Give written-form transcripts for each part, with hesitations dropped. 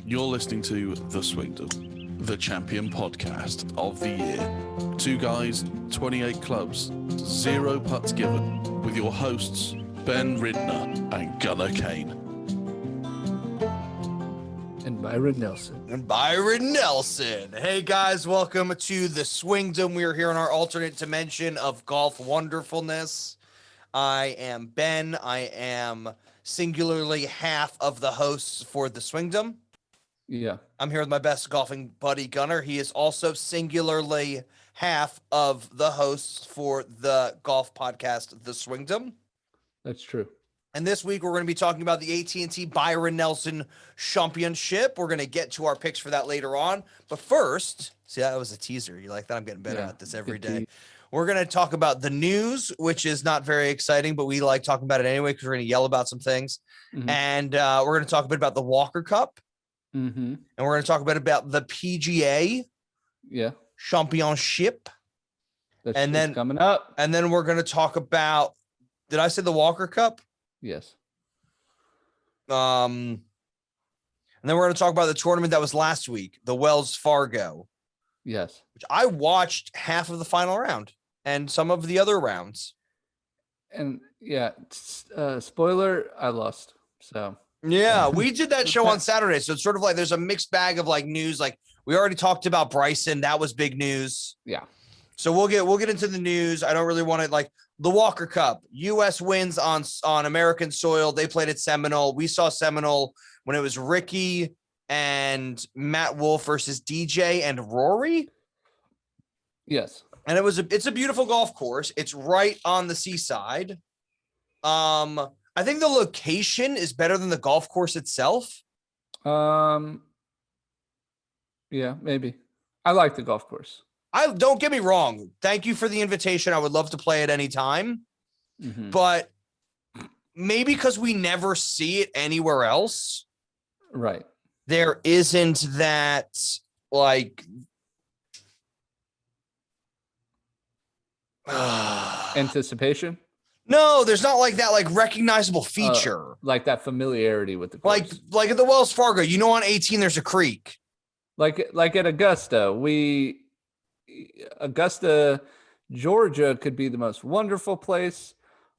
You're listening to The Swingdom, the champion podcast of the year. 2 guys, 28 clubs, 0 putts given, with your hosts, Ben Ridner and Gunnar Kane. And Byron Nelson. Hey guys, welcome to The Swingdom. We are here in our alternate dimension of golf wonderfulness. I am Ben. I am singularly half of the hosts for The Swingdom. Yeah. I'm here with my best golfing buddy, Gunnar. He is also singularly half of the hosts for the golf podcast, The Swingdom. That's true. And this week, we're going to be talking about the AT&T Byron Nelson Championship. We're going to get to our picks for that later on. But first, see, that was a teaser. You like that? I'm getting better at this every day. We're going to talk about the news, which is not very exciting, but we like talking about it anyway because we're going to yell about some things. Mm-hmm. And we're going to talk a bit about the Walker Cup. Mm-hmm. And we're going to talk a bit about the PGA Championship. That's and then coming up. And then we're going to talk about, did I say the Walker Cup? Yes. And then we're going to talk about the tournament that was last week, the Wells Fargo. Yes. Which I watched half of the final round and some of the other rounds. And yeah, spoiler, I lost. So yeah, we did that show on Saturday. So it's sort of like there's a mixed bag of like news. Like we already talked about Bryson. That was big news. Yeah. So we'll get into the news. I don't really want to like the Walker Cup. US wins on American soil. They played at Seminole. We saw Seminole when it was Ricky and Matt Wolff versus DJ and Rory. Yes. And it's a beautiful golf course. It's right on the seaside. I think the location is better than the golf course itself. Yeah, maybe. I like the golf course. I don't get me wrong. Thank you for the invitation. I would love to play at any time. Mm-hmm. But maybe because we never see it anywhere else. Right. There isn't that like anticipation. No, there's not like that, like recognizable feature, like that familiarity with the course. Like at the Wells Fargo, on 18, there's a creek. Like at Augusta, Georgia could be the most wonderful place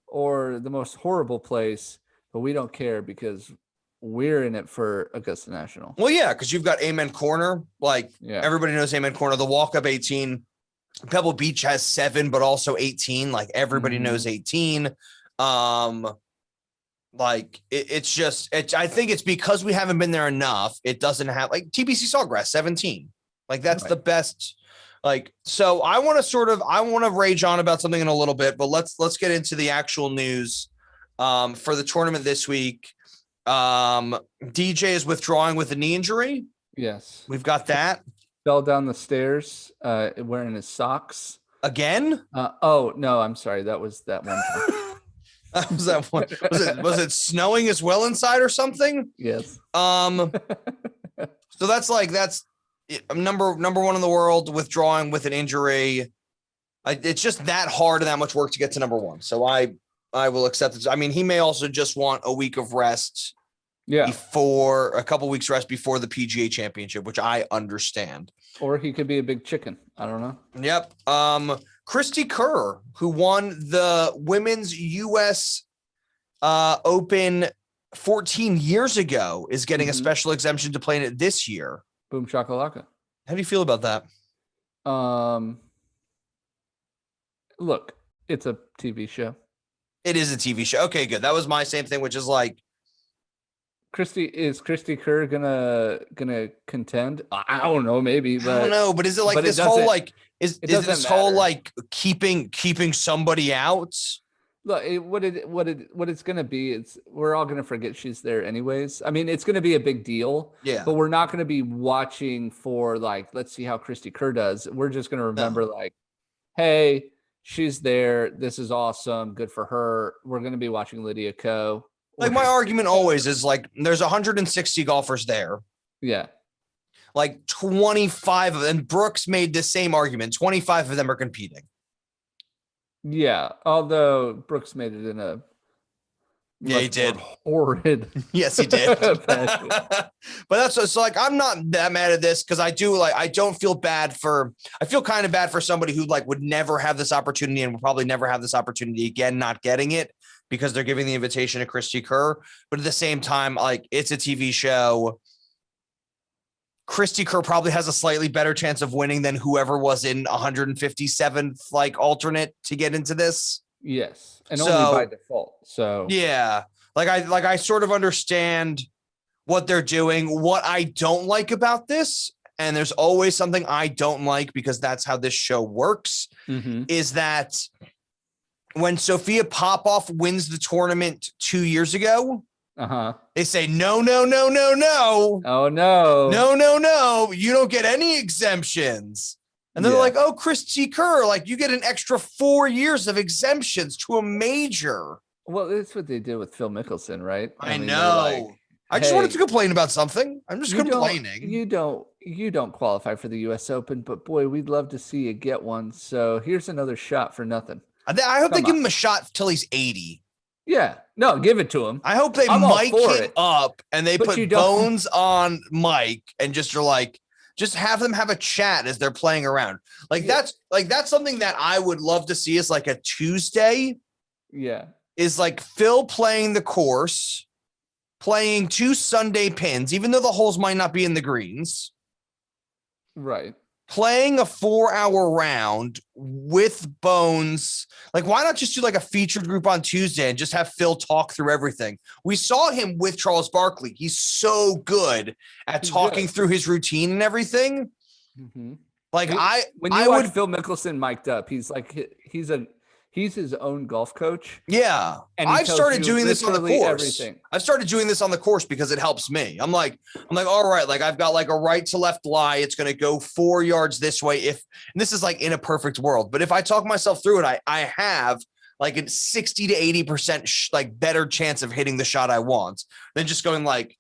or the most horrible place, but we don't care because we're in it for Augusta National. Well, yeah, because you've got Amen Corner. Everybody knows Amen Corner. The Walk Up 18. Pebble Beach has 7, but also 18. Like everybody knows 18. I think it's because we haven't been there enough. It doesn't have like TPC Sawgrass 17. Like that's right. The best. Like, so I want to rage on about something in a little bit, but let's get into the actual news for the tournament this week. DJ is withdrawing with a knee injury. Yes. We've got that. Fell down the stairs wearing his socks. Again? Oh, no, I'm sorry. That was that one time. Was that one? Was it snowing as well inside or something? Yes. So that's number one in the world withdrawing with an injury. It's just that hard and that much work to get to number one. So I will accept it. I mean, he may also just want a week of rest. Yeah. Before a couple weeks rest before the PGA Championship, which I understand. Or he could be a big chicken. I don't know. Yep. Christy Kerr, who won the women's US Open 14 years ago, is getting a special exemption to play in it this year. Boom shakalaka. How do you feel about that? Look, it's a TV show. It is a TV show. Okay, good. That was my same thing, which is like, is Christy Kerr gonna contend? I don't know, maybe. But I don't know. But is it like this whole like is this whole like keeping somebody out? Look, what it's gonna be? We're all gonna forget she's there anyways. I mean, it's gonna be a big deal. Yeah. But we're not gonna be watching for like, let's see how Christy Kerr does. We're just gonna remember like, hey, she's there. This is awesome. Good for her. We're gonna be watching Lydia Ko. Like my argument always is like there's 160 golfers there. Yeah. Like 25 of them. Brooks made the same argument. 25 of them are competing. Yeah. Although Brooks made it in a Yeah, he did. Horrid. Yes, he did. But that's so like, I'm not that mad at this because I don't feel bad I feel kind of bad for somebody who like would never have this opportunity and will probably never have this opportunity again, not getting it because they're giving the invitation to Christy Kerr. But at the same time, like it's a TV show. Christy Kerr probably has a slightly better chance of winning than whoever was in 157th like alternate to get into this. Yes, and only by default. So yeah, I sort of understand what they're doing. What I don't like about this, and there's always something I don't like because that's how this show works, is that when Sophia Popov wins the tournament 2 years ago, they say no. Oh No, you don't get any exemptions. And then they're like, oh, Christy Kerr, like you get an extra 4 years of exemptions to a major. Well, that's what they did with Phil Mickelson, right? I mean, know. Like, I just wanted to complain about something. I'm just complaining. You don't qualify for the U.S. Open, but boy, we'd love to see you get one. So here's another shot for nothing. I hope they give him a shot till he's 80. Yeah, no, give it to him. I hope they mic him up and they put Bones on mic and just are like, just have them have a chat as they're playing around. That's something that I would love to see is like a Tuesday. Yeah. Is like Phil playing the course, playing 2 Sunday pins, even though the holes might not be in the greens. Right. Playing a 4-hour round with Bones. Like, why not just do like a featured group on Tuesday and just have Phil talk through everything? We saw him with Charles Barkley. He's so good at talking through his routine and everything. Like when you watch Phil Mickelson mic'd up, he's like, he's his own golf coach. Yeah. And I've started doing this on the course. Everything. I've started doing this on the course because it helps me. I'm like, all right, like I've got like a right to left lie. It's going to go 4 yards this way. And this is like in a perfect world, but if I talk myself through it, I have like a 60 to 80% like better chance of hitting the shot I want than just going like,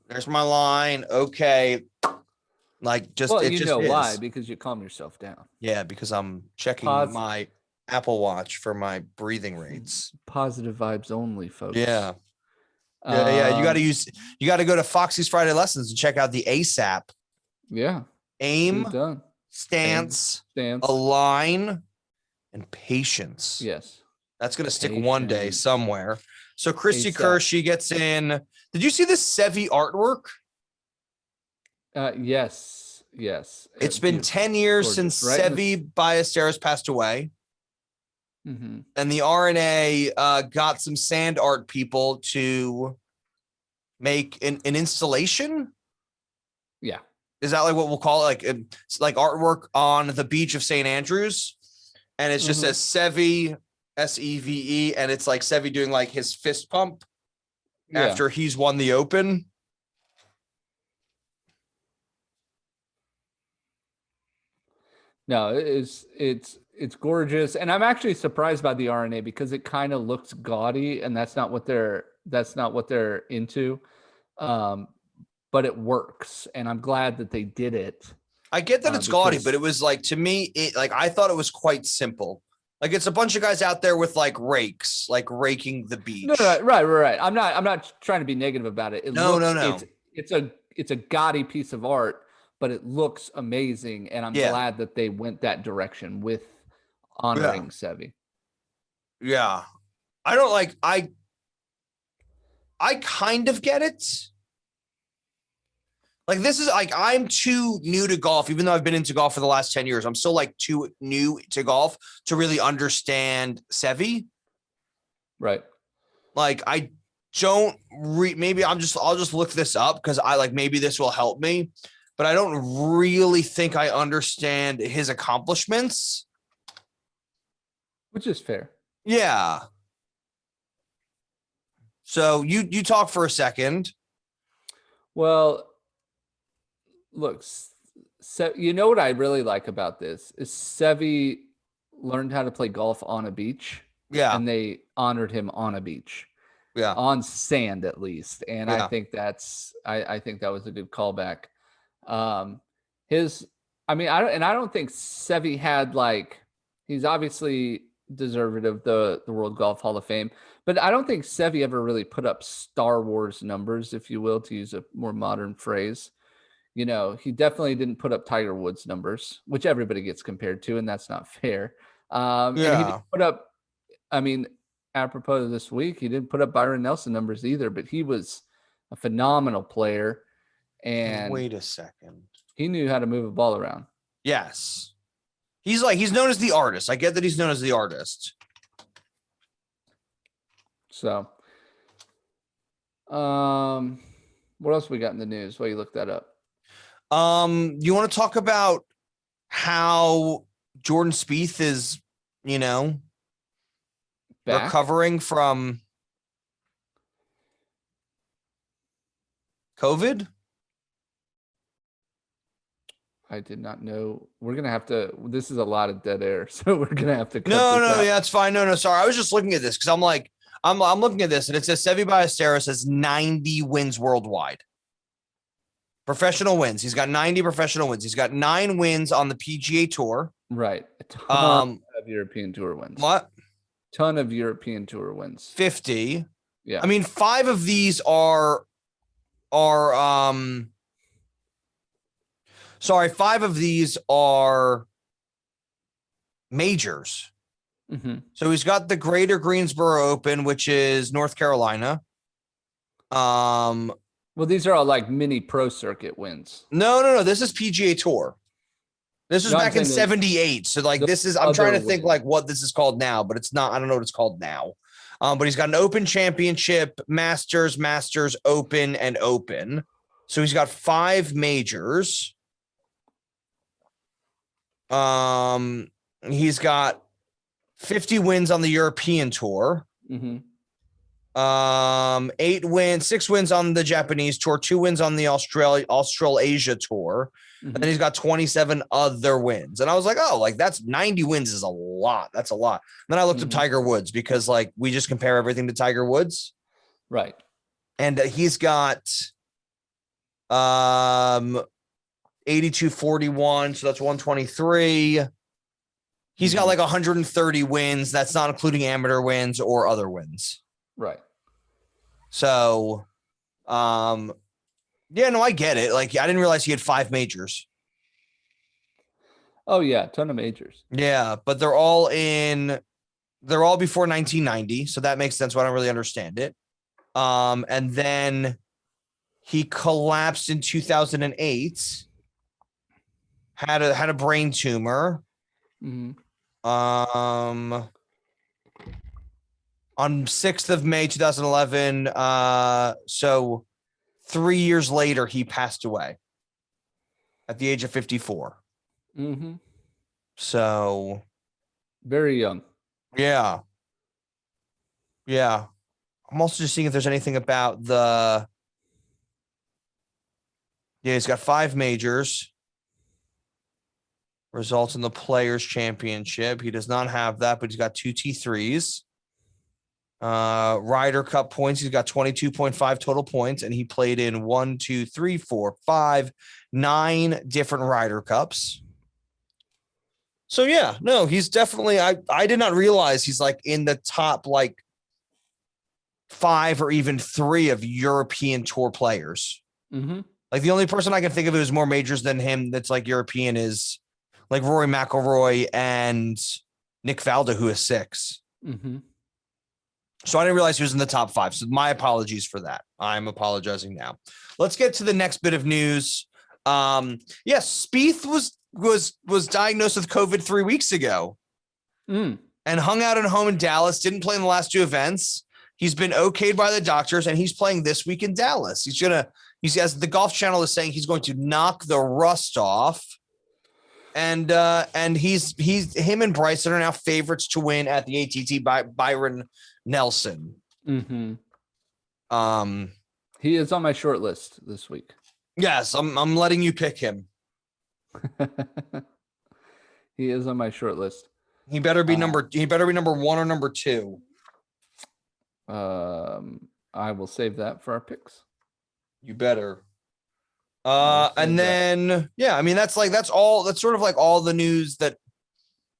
there's my line. Okay. Like just, well, you know why? Because you calm yourself down. Yeah. Because I'm checking my Apple Watch for my breathing rates. Positive vibes only, folks. Yeah. You got to go to Foxy's Friday Lessons and check out the ASAP. Yeah. Aim, stance, align, and patience. Yes. That's going to stick one day somewhere. So Christy Kerr, she gets in. Did you see this Sevi artwork? Yes. It's been 10 years since Sevi Ballesteros passed away. And the RNA got some sand art people to make an installation. Yeah. Is that like what we'll call it? Like it's like artwork on the beach of St. Andrews. And it just says Sevi, SEVE. And it's like Sevi doing like his fist pump after he's won the Open. No, it's gorgeous, and I'm actually surprised by the RNA because it kind of looks gaudy, and that's not what they're into. But it works, and I'm glad that they did it. I get that it's gaudy, but it was like, to me, I thought it was quite simple. Like it's a bunch of guys out there with like rakes, like raking the beach. No, right. I'm not trying to be negative about it. No. It's a gaudy piece of art, but it looks amazing, and I'm glad that they went that direction with honoring Sevi. Yeah. I kind of get it. Like, this is like, I'm too new to golf, even though I've been into golf for the last 10 years. I'm still like too new to golf to really understand Sevi. Right. Like, I don't maybe I'll just look this up because maybe this will help me, but I don't really think I understand his accomplishments. Which is fair. Yeah. So you talk for a second. Well, look, you know what I really like about this is Sevi learned how to play golf on a beach. Yeah. And they honored him on a beach. Yeah. On sand, at least. And I think I think that was a good callback. I don't think Sevi had he's obviously deserved of the World Golf Hall of Fame. But I don't think Seve ever really put up Star Wars numbers, if you will, to use a more modern phrase. You know, he definitely didn't put up Tiger Woods numbers, which everybody gets compared to, and that's not fair. And he didn't put up, I mean, apropos of this week, he didn't put up Byron Nelson numbers either, but he was a phenomenal player. And wait a second. He knew how to move a ball around. Yes. He's known as the artist. I get that he's known as the artist. So, what else we got in the news while you look that up? You want to talk about how Jordan Spieth is, Back? recovering from COVID? I did not know. We're going to have to, this is a lot of dead air. So we're going to have to cut No, this out. yeah, it's fine. No, sorry. I was just looking at this because I'm like, I'm looking at this and it says Seve Ballesteros has 90 wins worldwide. Professional wins. He's got 90 professional wins. He's got 9 wins on the PGA Tour. Right. A ton of European Tour wins. What? Ton of European Tour wins. 50. Yeah. I mean, 5 of these are 5 of these are majors. Mm-hmm. So he's got the Greater Greensboro Open, which is North Carolina. Well, these are all like mini pro circuit wins. No. This is PGA Tour. This was back in 78. So like this is, I'm trying to think like what this is called now, but it's not, I don't know what it's called now. But he's got an Open Championship, Masters, Open, and Open. So he's got 5 majors. He's got 50 wins on the European Tour. Mm-hmm. 6 wins on the Japanese Tour, 2 wins on the Australasia Tour. Mm-hmm. And then he's got 27 other wins. And I was like, oh, like that's 90 wins is a lot. That's a lot. And then I looked up Tiger Woods because like we just compare everything to Tiger Woods. Right. And he's got 82-41. So that's 123. He's got like 130 wins. That's not including amateur wins or other wins. Right. So, yeah, no, I get it. Like, I didn't realize he had 5 majors. Oh yeah, ton of majors. Yeah, but they're all before 1990, so that makes sense. Why I don't really understand it. And then he collapsed in 2008. Had a brain tumor. Mm-hmm. On 6th of May, 2011. So 3 years later, he passed away at the age of 54. Mm-hmm. So very young. Yeah. I'm also just seeing if there's anything about he's got 5 majors. Results in the Players Championship. He does not have that, but he's got 2 T3s. Ryder Cup points. He's got 22.5 total points, and he played in 9 different Ryder Cups. So yeah, no, he's definitely. I did not realize he's like in the top like 5 or even 3 of European Tour players. Mm-hmm. Like the only person I can think of who's more majors than him that's like European is like Rory McIlroy and Nick Faldo, who is 6. Mm-hmm. So I didn't realize he was in the top 5. So my apologies for that. I'm apologizing now. Let's get to the next bit of news. Spieth was diagnosed with COVID 3 weeks ago and hung out at home in Dallas. Didn't play in the last 2 events. He's been okayed by the doctors, and he's playing this week in Dallas. He's as the Golf Channel is saying, he's going to knock the rust off. And him and Bryson are now favorites to win at the ATT by Byron Nelson. Mm-hmm. He is on my short list this week. Yes, I'm letting you pick him. He is on my short list. He better be number 1 or number 2. I will save that for our picks. You better. And then, yeah, I mean, that's sort of like all the news that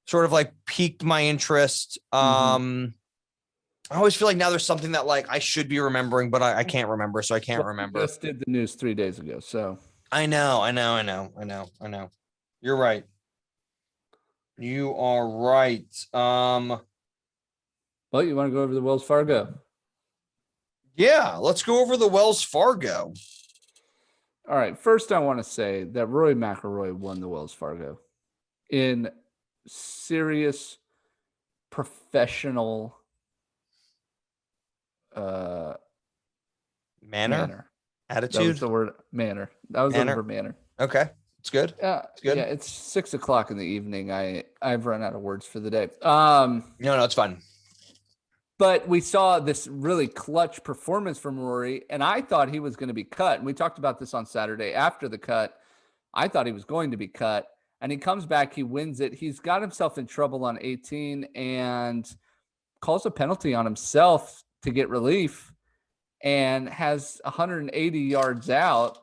sort of like piqued my interest. I always feel like now there's something that like I should be remembering, but I can't remember, so I can't remember. We just did the news 3 days ago, so I know. You're right. You are right. Well, you want to go over the Wells Fargo? Yeah, let's go over the Wells Fargo. All right. First, I want to say that Rory McIlroy won the Wells Fargo in serious professional manner. Attitude. That was the word manner. That was over manner. Okay. It's good. It's good. Yeah, it's 6:00 in the evening. I've run out of words for the day. No, it's fine. But we saw this really clutch performance from Rory, and I thought he was going to be cut. And we talked about this on Saturday after the cut. I thought he was going to be cut, and he comes back, he wins it. He's got himself in trouble on 18 and calls a penalty on himself to get relief and has 180 yards out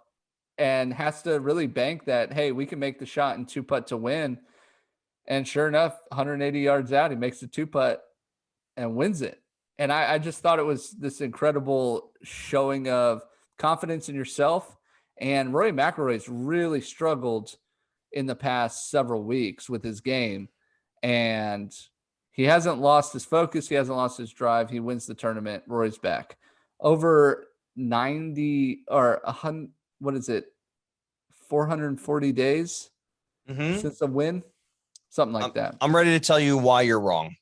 and has to really bank that, hey, we can make the shot and 2-putt to win. And sure enough, 180 yards out, he makes the 2-putt and wins it. And I just thought it was this incredible showing of confidence in yourself. And Rory McIlroy's really struggled in the past several weeks with his game. And he hasn't lost his focus. He hasn't lost his drive. He wins the tournament. Rory's back. Over 90 or 100, what is it? 440 days since a win? Something like that. I'm ready to tell you why you're wrong.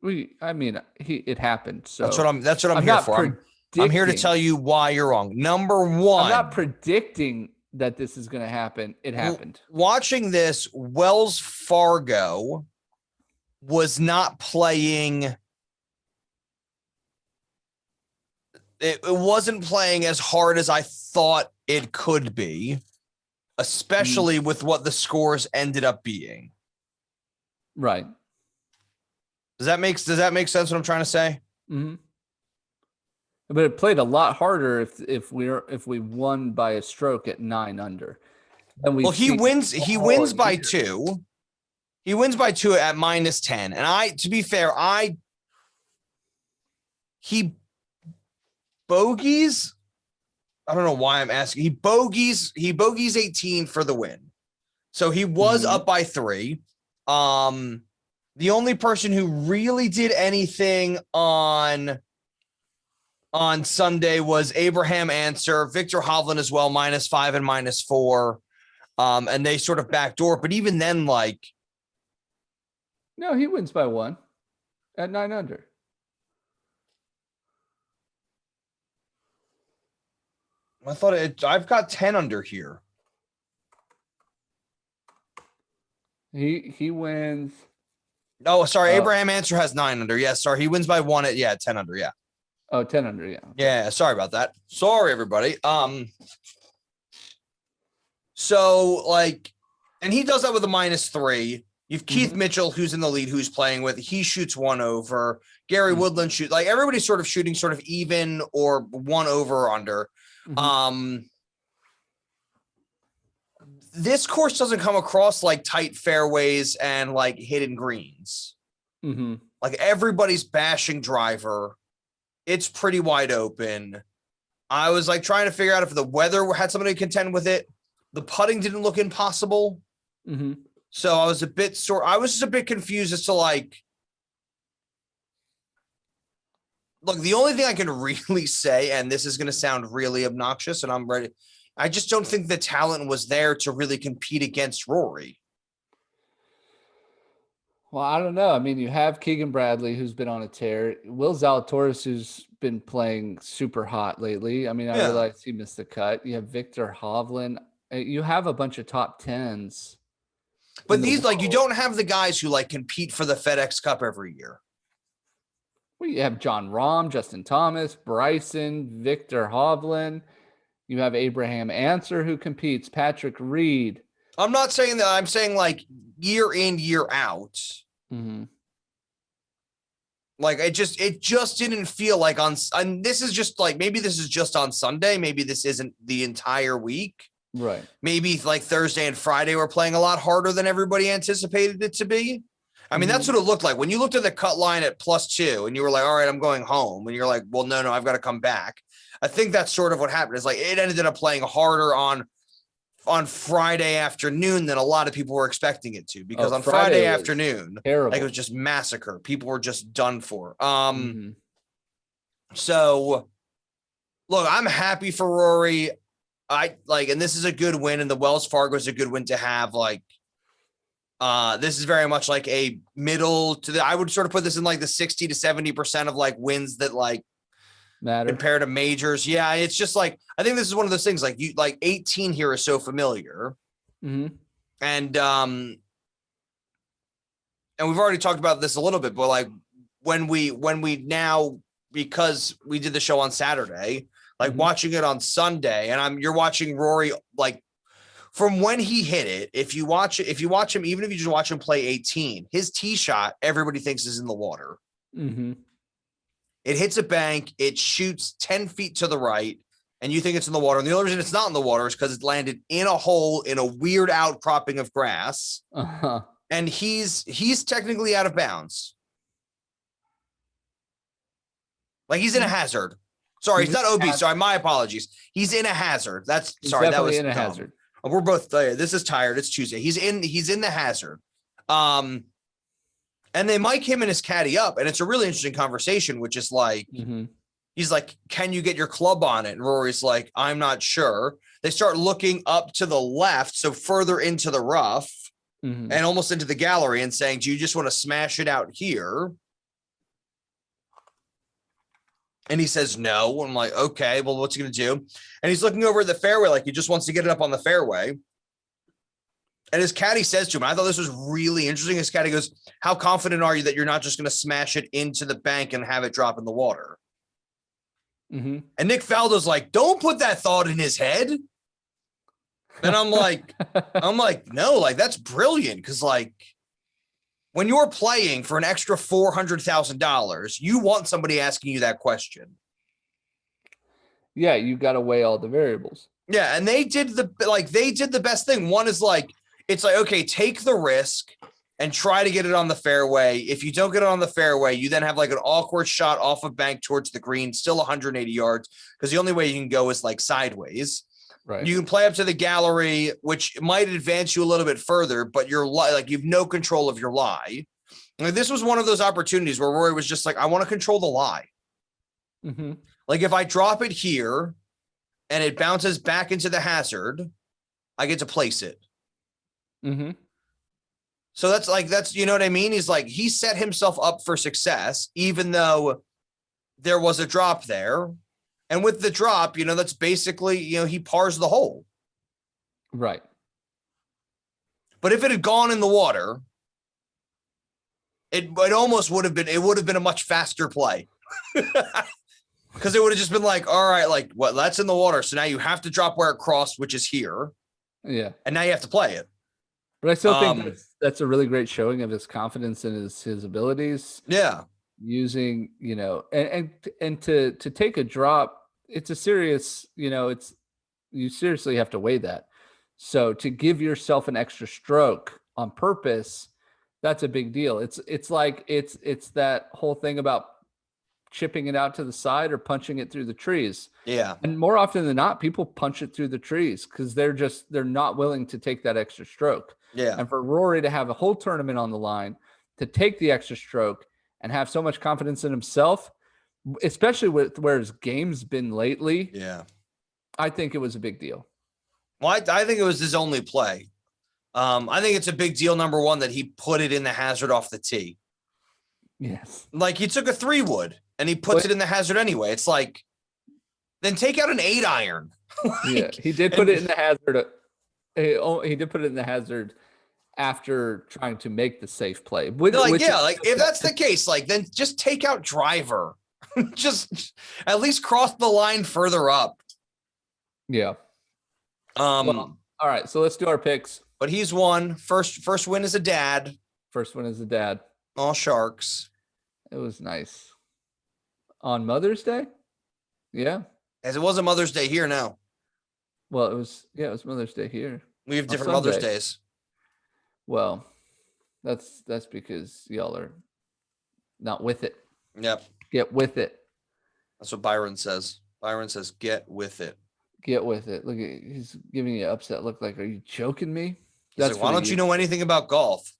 It happened. So that's what I'm here for. I'm here to tell you why you're wrong. Number one, I'm not predicting that this is going to happen. It happened. Watching this, Wells Fargo was not playing. It wasn't playing as hard as I thought it could be, especially with what the scores ended up being. Right. Does that make sense what I'm trying to say? Mm-hmm. But it played a lot harder if we won by a stroke at 9 under. Well, he wins by 2. He wins by 2 at -10. And to be fair, he bogeys. I don't know why I'm asking. He bogeys 18 for the win. So he was up by 3. The only person who really did anything on Sunday was Abraham Answer, Victor Hovland as well, -5 and -4. And they sort of backdoor. But even then, like. No, he wins by 1 at 9 under. I thought I've got 10 under here. He wins. Oh, sorry. Abraham Answer has 9 under. Yeah, sorry. He wins by 1 at 10 under. Yeah. Oh, 10 under. Yeah. Yeah. Sorry about that. Sorry, everybody. So like, and he does that with a -3. You've Keith Mitchell, who's in the lead, who's playing with. He shoots 1 over. Gary Woodland shoots. Like everybody's sort of shooting sort of even or 1 over or under. This course doesn't come across like tight fairways and like hidden greens. Like everybody's bashing driver. It's pretty wide open. I was like trying to figure out if the weather had something to contend with it. The putting didn't look impossible. So I was just a bit confused as to like, look, the only thing I can really say, and this is going to sound really obnoxious and I'm ready. I just don't think the talent was there to really compete against Rory. Well, I don't know. I mean, you have Keegan Bradley, who's been on a tear. Will Zalatoris, who's been playing super hot lately. I mean, I realized he missed the cut. You have Victor Hovland. You have a bunch of top 10s. But these, like, you don't have the guys who, like, compete for the FedEx Cup every year. Well, you have John Rahm, Justin Thomas, Bryson, Victor Hovland. You have Abraham Answer, who competes, Patrick Reed. I'm not saying that. I'm saying, like, year in, year out. Like, it just didn't feel like and this is just, like, maybe this is just on Sunday. Maybe this isn't the entire week. Right. Maybe like Thursday and Friday were playing a lot harder than everybody anticipated it to be. I mean, that's what it looked like. When you looked at the cut line at +2 and you were like, all right, I'm going home. And you're like, well, no, I've got to come back. I think that's sort of what happened. It's like it ended up playing harder on Friday afternoon than a lot of people were expecting it to, because on Friday afternoon, like it was just massacre. People were just done for. So look, I'm happy for Rory. And this is a good win, and the Wells Fargo is a good win to have. Like, this is very much like a middle to I would sort of put this in like the 60 to 70% of like wins that like matter compared to majors. Yeah. It's just like, I think this is one of those things like 18 here is so familiar. And we've already talked about this a little bit, but like when we now, because we did the show on Saturday, like watching it on Sunday, and you're watching Rory, like from when he hit it, if you watch him, even if you just watch him play 18, his tee shot, everybody thinks is in the water. It hits a bank, it shoots 10 feet to the right, and you think it's in the water. And the only reason it's not in the water is because it landed in a hole in a weird outcropping of grass. And he's technically out of bounds. Like he's in a hazard. Sorry, he's not OB. Sorry, my apologies. He's in a hazard. That was in a hazard. We're both this is tired. It's Tuesday. He's in the hazard. And they mic him and his caddy up, and it's a really interesting conversation, which is like, he's like, can you get your club on it? And Rory's like, I'm not sure. They start looking up to the left, so further into the rough and almost into the gallery, and saying, do you just want to smash it out here? And he says, no. I'm like, okay, well, what's he going to do? And he's looking over at the fairway like he just wants to get it up on the fairway. And his caddy says to him, I thought this was really interesting. His caddy goes, how confident are you that you're not just going to smash it into the bank and have it drop in the water? And Nick Faldo's like, don't put that thought in his head. And I'm like, no, like that's brilliant. Because like when you're playing for an extra $400,000, you want somebody asking you that question. Yeah, you got to weigh all the variables. Yeah, and they did the best thing. One is like, it's like, okay, take the risk and try to get it on the fairway. If you don't get it on the fairway, you then have like an awkward shot off a bank towards the green, still 180 yards, because the only way you can go is like sideways. Right. You can play up to the gallery, which might advance you a little bit further, but you're like, you have no control of your lie. Like, this was one of those opportunities where Rory was just like, I want to control the lie. Like if I drop it here and it bounces back into the hazard, I get to place it. So that's, you know what I mean? He's like, he set himself up for success, even though there was a drop there. And with the drop, you know, that's basically, you know, he pars the hole. Right. But if it had gone in the water, it almost would have been a much faster play. Because it would have just been like, all right, like, well, that's in the water. So now you have to drop where it crossed, which is here. Yeah. And now you have to play it. But I still think that's a really great showing of his confidence in his abilities. Yeah. Using, you know, and to take a drop, it's a serious, you know, you seriously have to weigh that. So to give yourself an extra stroke on purpose, that's a big deal. It's like it's that whole thing about chipping it out to the side or punching it through the trees. Yeah. And more often than not, people punch it through the trees because they're not willing to take that extra stroke. Yeah. And for Rory to have a whole tournament on the line, to take the extra stroke and have so much confidence in himself, especially with where his game's been lately. Yeah. I think it was a big deal. Well, I think it was his only play. I think it's a big deal, number one, that he put it in the hazard off the tee. Yes. Like he took a 3-wood and he puts it in the hazard anyway. It's like, then take out an 8-iron. Yeah, he did put it in the hazard. He did put it in the hazard after trying to make the safe play. If that's the case, like then just take out driver. Just at least cross the line further up. Yeah. Well, all right, so let's do our picks. But he's won. First win as a dad. First win as a dad. All Sharks. It was nice. On Mother's Day? Yeah. As it was a Mother's Day here now. Well, it was Mother's Day here. We have On different Mother's Sunday. Days. Well, that's because y'all are not with it. Yep. Get with it. That's what Byron says. Byron says, get with it. Get with it. Look, he's giving you an upset look like, are you joking me? He's like, why don't you know anything about golf?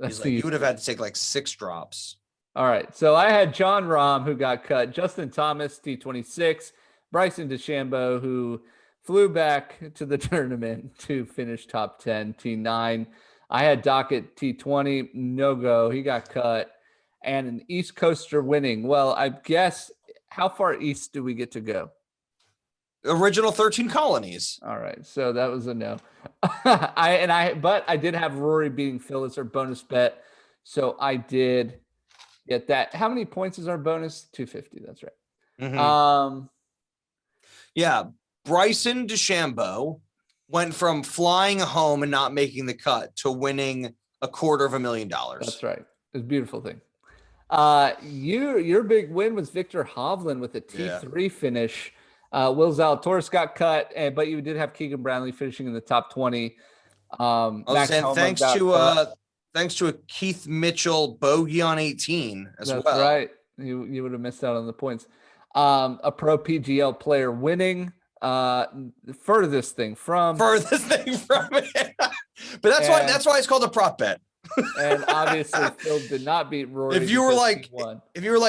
He's like, you would have had to take like 6 drops. All right. So I had John Rahm, who got cut, Justin Thomas, T26, Bryson DeChambeau, who flew back to the tournament to finish top 10, T9. I had Dockett, T20, no go. He got cut. And an East Coaster winning. Well, I guess, how far east do we get to go? Original 13 colonies. All right. So that was a no. But I did have Rory beating Phil as our bonus bet. So I did get that. How many points is our bonus? 250. That's right. Mm-hmm. Yeah. Bryson DeChambeau went from flying home and not making the cut to winning $250,000. That's right. It's a beautiful thing. Your big win was Victor Hovland with a T3 finish. Will Zalatoris got cut, but you did have Keegan Brownlee finishing in the top 20. Thanks to a Keith Mitchell bogey on 18 as well. That's right. You would have missed out on the points. A pro PGL player winning. Furthest thing from it. But that's why it's called a prop bet. And obviously Phil did not beat Rory. If you were like,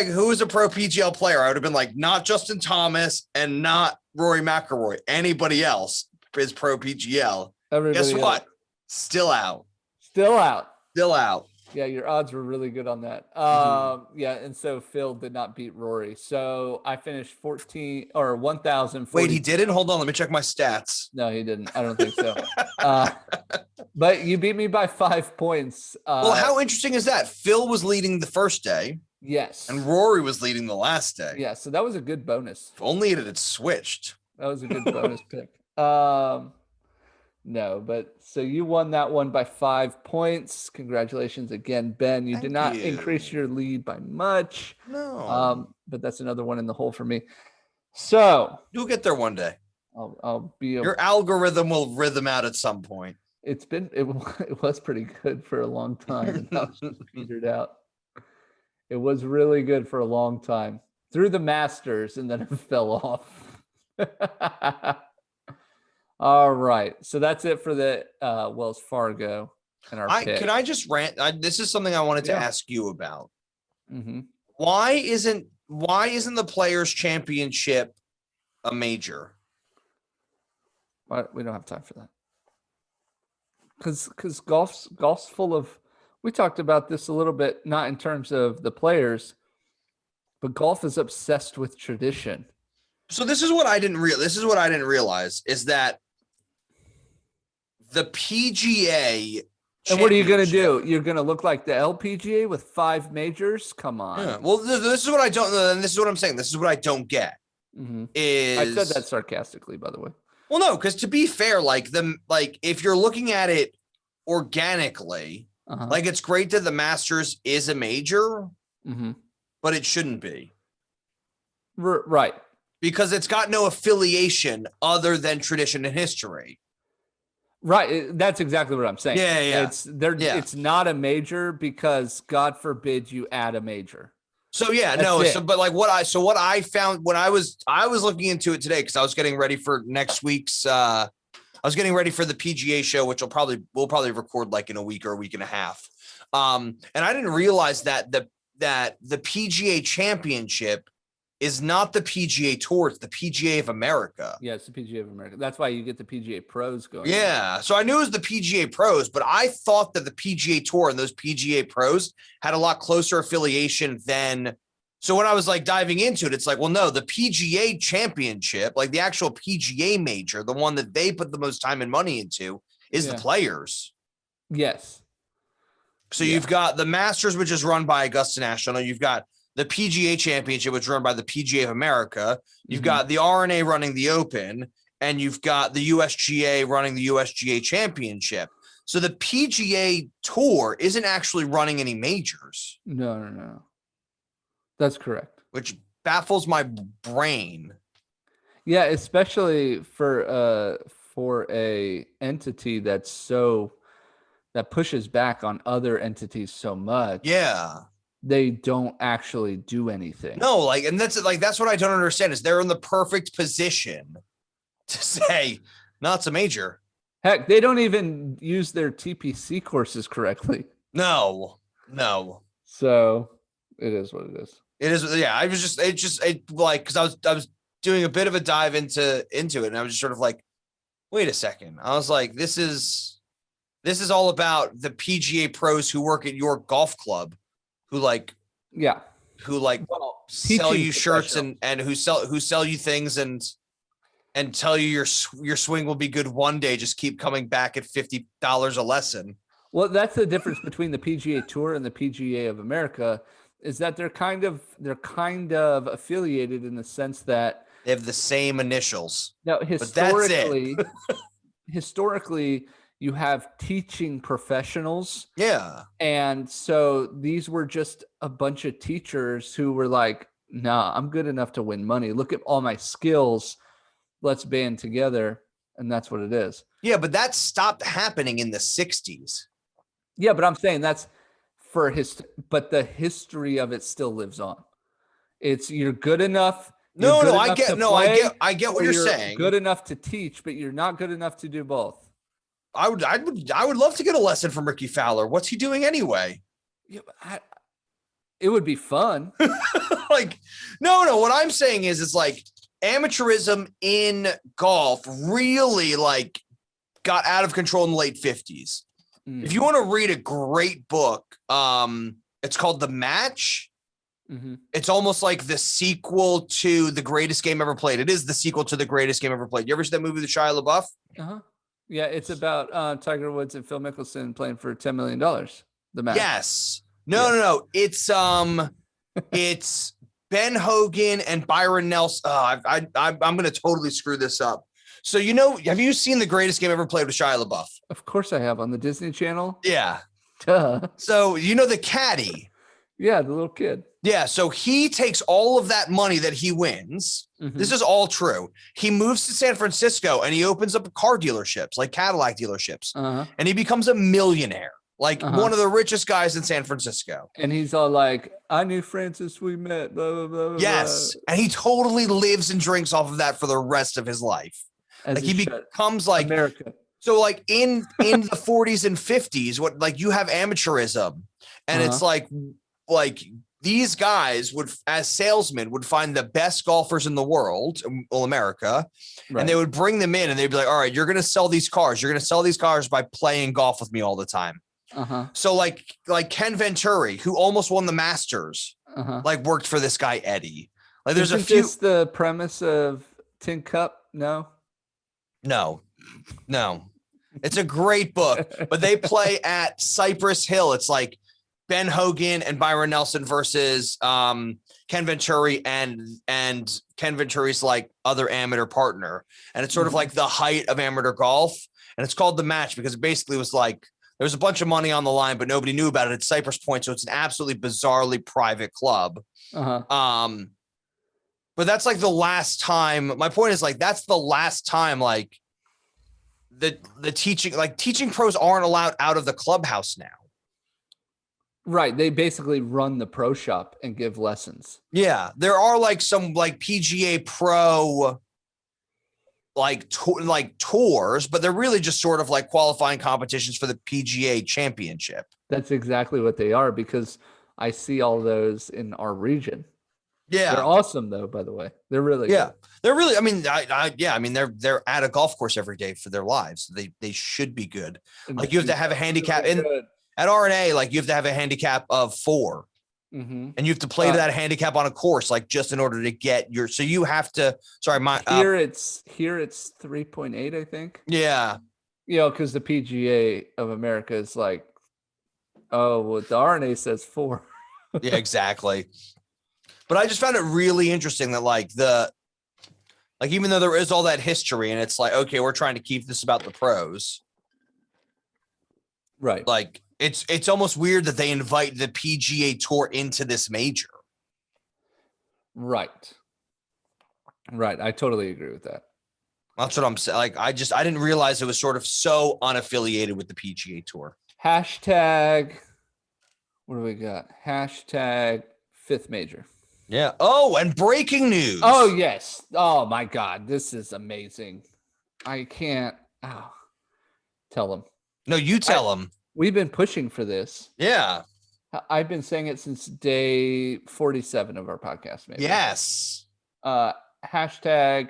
who is a pro PGL player, I would have been like, not Justin Thomas and not Rory McIlroy. Anybody else is pro PGL. Guess what? Still out. Yeah, your odds were really good on that. Yeah, and so Phil did not beat Rory. So I finished 1,000. Wait, he didn't? Hold on, let me check my stats. No, he didn't. I don't think so. But you beat me by 5 points. Well, how interesting is that? Phil was leading the first day. Yes. And Rory was leading the last day. Yeah, so that was a good bonus. If only it had switched. That was a good bonus pick. No, but so you won that one by 5 points. Congratulations again, Ben. You did not increase your lead by much. No. But that's another one in the hole for me. So you'll get there one day. I'll be your algorithm will rhythm out at some point. It was pretty good for a long time. And now it's just petered out. It was really good for a long time through the Masters, and then it fell off. All right. So that's it for the Wells Fargo and our pick. Can I just rant? This is something I wanted to ask you about. Mm-hmm. Why isn't the Players Championship a major? We don't have time for that. Because golf's full of. We talked about this a little bit, not in terms of the players, but golf is obsessed with tradition. So this is what I didn't realize is that the PGA. And what are you going to do? You're going to look like the LPGA with 5 majors? Come on. Yeah. Well, this is what I don't. And this is what I'm saying. This is what I don't get. Mm-hmm. I said that sarcastically, by the way. Well, no, because to be fair, like if you're looking at it organically, like it's great that the Masters is a major, but it shouldn't be. Right. Because it's got no affiliation other than tradition and history. Right. That's exactly what I'm saying. Yeah. It's not a major because God forbid you add a major. So what I found when I was looking into it today, because I was getting ready for next week's I was getting ready for the PGA show, which we'll probably record like in a week or a week and a half. And I didn't realize that the PGA Championship is not the PGA Tour, it's the PGA of America. Yeah, it's the PGA of America. That's why you get the PGA Pros going. Yeah, so I knew it was the PGA Pros, but I thought that the PGA Tour and those PGA Pros had a lot closer affiliation than. So when I was like diving into it, it's like, well, no, the PGA Championship, like the actual PGA major, the one that they put the most time and money into, is the Players. Yes. So you've got the Masters, which is run by Augusta National. You've got the PGA Championship, which is run by the PGA of America. You've got the RNA running the Open, and you've got the USGA running the USGA Championship. So the PGA Tour isn't actually running any majors. No. That's correct. Which baffles my brain. Yeah, especially for for a entity that pushes back on other entities so much. Yeah. They don't actually do anything. No, like, and that's what I don't understand is they're in the perfect position to say, no, it's a major. Heck, they don't even use their TPC courses correctly. No. So it is what it is. It is. Yeah. I was because I was doing a bit of a dive into it, and I was just sort of like, wait a second. I was like, this is all about the PGA pros who work at your golf club, who sell you shirts and who sell you things and tell you your swing will be good one day. Just keep coming back at $50 a lesson. Well, that's the difference between the PGA Tour and the PGA of America, is that they're kind of affiliated in the sense that they have the same initials. Now, historically, you have teaching professionals. Yeah. And so these were just a bunch of teachers who were like, nah, I'm good enough to win money. Look at all my skills. Let's band together. And that's what it is. Yeah, but that stopped happening in the 60s. Yeah, but I'm saying that's but the history of it still lives on. It's you're good enough. I get what you're saying. Good enough to teach, but you're not good enough to do both. I would love to get a lesson from Ricky Fowler. What's he doing anyway? Yeah, it would be fun. Like, no. What I'm saying is like amateurism in golf really like got out of control in the late 50s. If you want to read a great book, it's called The Match. Mm-hmm. It's almost like the sequel to The Greatest Game Ever Played. It is the sequel to The Greatest Game Ever Played. You ever see that movie with Shia LaBeouf? Uh-huh. Yeah, it's about Tiger Woods and Phil Mickelson playing for $10 million. The Match. Yes. No. It's Ben Hogan and Byron Nelson. I'm going to totally screw this up. So, have you seen The Greatest Game Ever Played with Shia LaBeouf? Of course I have, on the Disney Channel. Yeah. Duh. So, the caddy. Yeah, the little kid. Yeah, so he takes all of that money that he wins. Mm-hmm. This is all true. He moves to San Francisco and he opens up car dealerships, like Cadillac dealerships. Uh-huh. And he becomes a millionaire, like one of the richest guys in San Francisco. And he's all like, I knew Francis, we met, blah, blah, blah, blah. Yes, and he totally lives and drinks off of that for the rest of his life. Like he becomes like America. So like in the 40s and 50s, you have amateurism, and it's like these guys as salesmen would find the best golfers in the world, America, right. And they would bring them in and they'd be like, all right, you're going to sell these cars. You're going to sell these cars by playing golf with me all the time. Uh-huh. So like Ken Venturi, who almost won the Masters, worked for this guy, Eddie. Like there's Isn't this the premise of Tin Cup? No. It's a great book, but they play at Cypress Hill. It's like Ben Hogan and Byron Nelson versus Ken Venturi and Ken Venturi's like other amateur partner. And it's sort of like the height of amateur golf. And it's called The Match because it basically was like, there was a bunch of money on the line, but nobody knew about it at Cypress Point. So it's an absolutely bizarrely private club. But that's like the last time. My point is like, that's the last time, like the teaching pros aren't allowed out of the clubhouse now. Right. They basically run the pro shop and give lessons. Yeah. There are like some like PGA pro like tours, but they're really just sort of like qualifying competitions for the PGA championship. That's exactly what they are, because I see all those in our region. Yeah. They're awesome though, by the way. They're really good. They're really, they're at a golf course every day for their lives. They should be good. Like you have to have a handicap at RNA, like you have to have a handicap of 4. Mm-hmm. And you have to play to that handicap on a course, like just in order to get so you have to, here it's 3.8, I think. Yeah. Because the PGA of America is like, the RNA says 4. Yeah, exactly. But I just found it really interesting that even though there is all that history and it's like, okay, we're trying to keep this about the pros. Right. Like it's almost weird that they invite the PGA Tour into this major. Right. I totally agree with that. That's what I'm saying. Like, I didn't realize it was sort of so unaffiliated with the PGA Tour. Hashtag, what do we got? Hashtag 5th major. Yeah. Oh, and breaking news. Oh, yes. Oh, my God. This is amazing. I can't. Tell them. No, you tell them. We've been pushing for this. Yeah. I've been saying it since day 47 of our podcast, maybe. Yes. Hashtag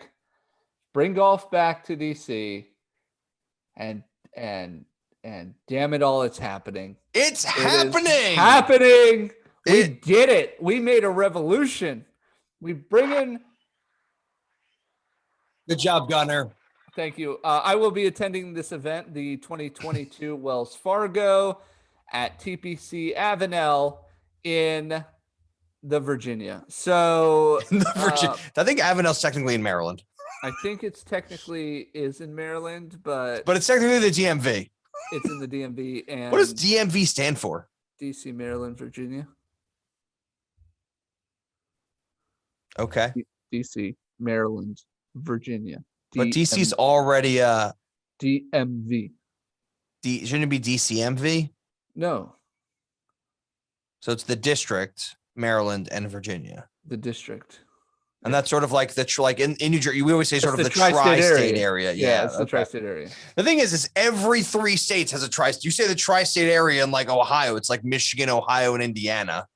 bring golf back to DC, and damn it all, it's happening. It's happening. Happening. We did it. We made a revolution. We bring in. Good job, Gunner. Thank you. I will be attending this event, the 2022 Wells Fargo at TPC Avenel in the Virginia. So I think Avenel's technically in Maryland. I think it's technically is in Maryland, but it's technically the DMV. It's in the DMV. And what does DMV stand for? DC, Maryland, Virginia. Okay. DC, Maryland, Virginia. But DC's already DMV. Shouldn't it be DCMV? No. So it's the district, Maryland, and Virginia. The district. And that's sort of like in New Jersey, we always say sort of the tri-state area. Yeah, it's the tri-state area. The thing is every 3 states has a tri-state. You say the tri-state area in like Ohio, it's like Michigan, Ohio, and Indiana.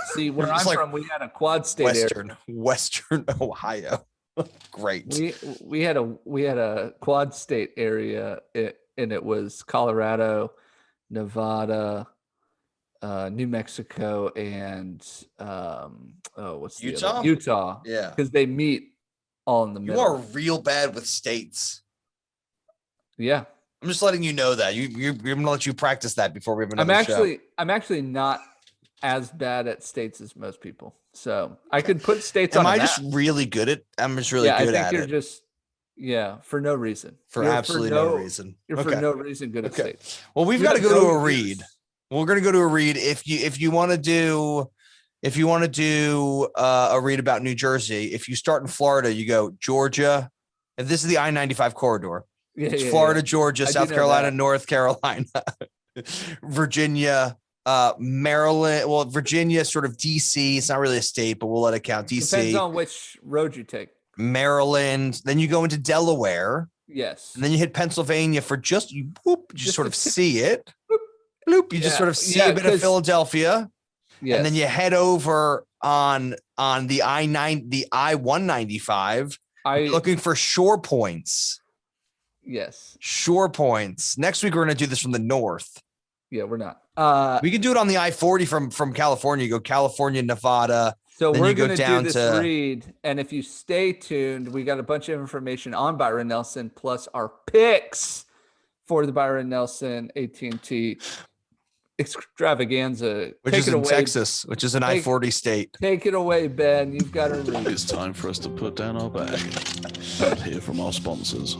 See, where I'm from, we had a quad state area. Western Ohio. Great. We had a quad state area, and it was Colorado, Nevada, New Mexico, and what's the Utah? Utah. Yeah, because they meet all in the middle. You are real bad with states. Yeah, I'm just letting you know that you're gonna let you practice that before we have another show. I'm actually not as bad at states as most people, so I could put states on. I'm just really good at it. I think you're just for no reason. For absolutely no reason. You're for no reason good at states. Well, we've got to go to a read. We're going to go to a read. If you want to do a read about New Jersey, if you start in Florida, you go Georgia. If this is the I-95 corridor, Florida, Georgia, South Carolina, North Carolina, Virginia, Maryland. Well, Virginia, sort of DC. It's not really a state, but we'll let it count. DC. Depends on which road you take. Maryland. Then you go into Delaware. Yes. And then you hit Pennsylvania for just sort of see it. Bloop, you just sort of see a bit of Philadelphia. Yes. And then you head over on the I-195 looking for shore points. Yes. Shore points. Next week, we're going to do this from the north. Yeah, we're not. We can do it on the I-40 from California. You go California, Nevada. So we're going to do this read. And if you stay tuned, we got a bunch of information on Byron Nelson, plus our picks for the Byron Nelson AT&T extravaganza, which is in Texas, which is an I-40 state. Take it away, Ben. You've got to read. It's time for us to put down our bag and hear from our sponsors.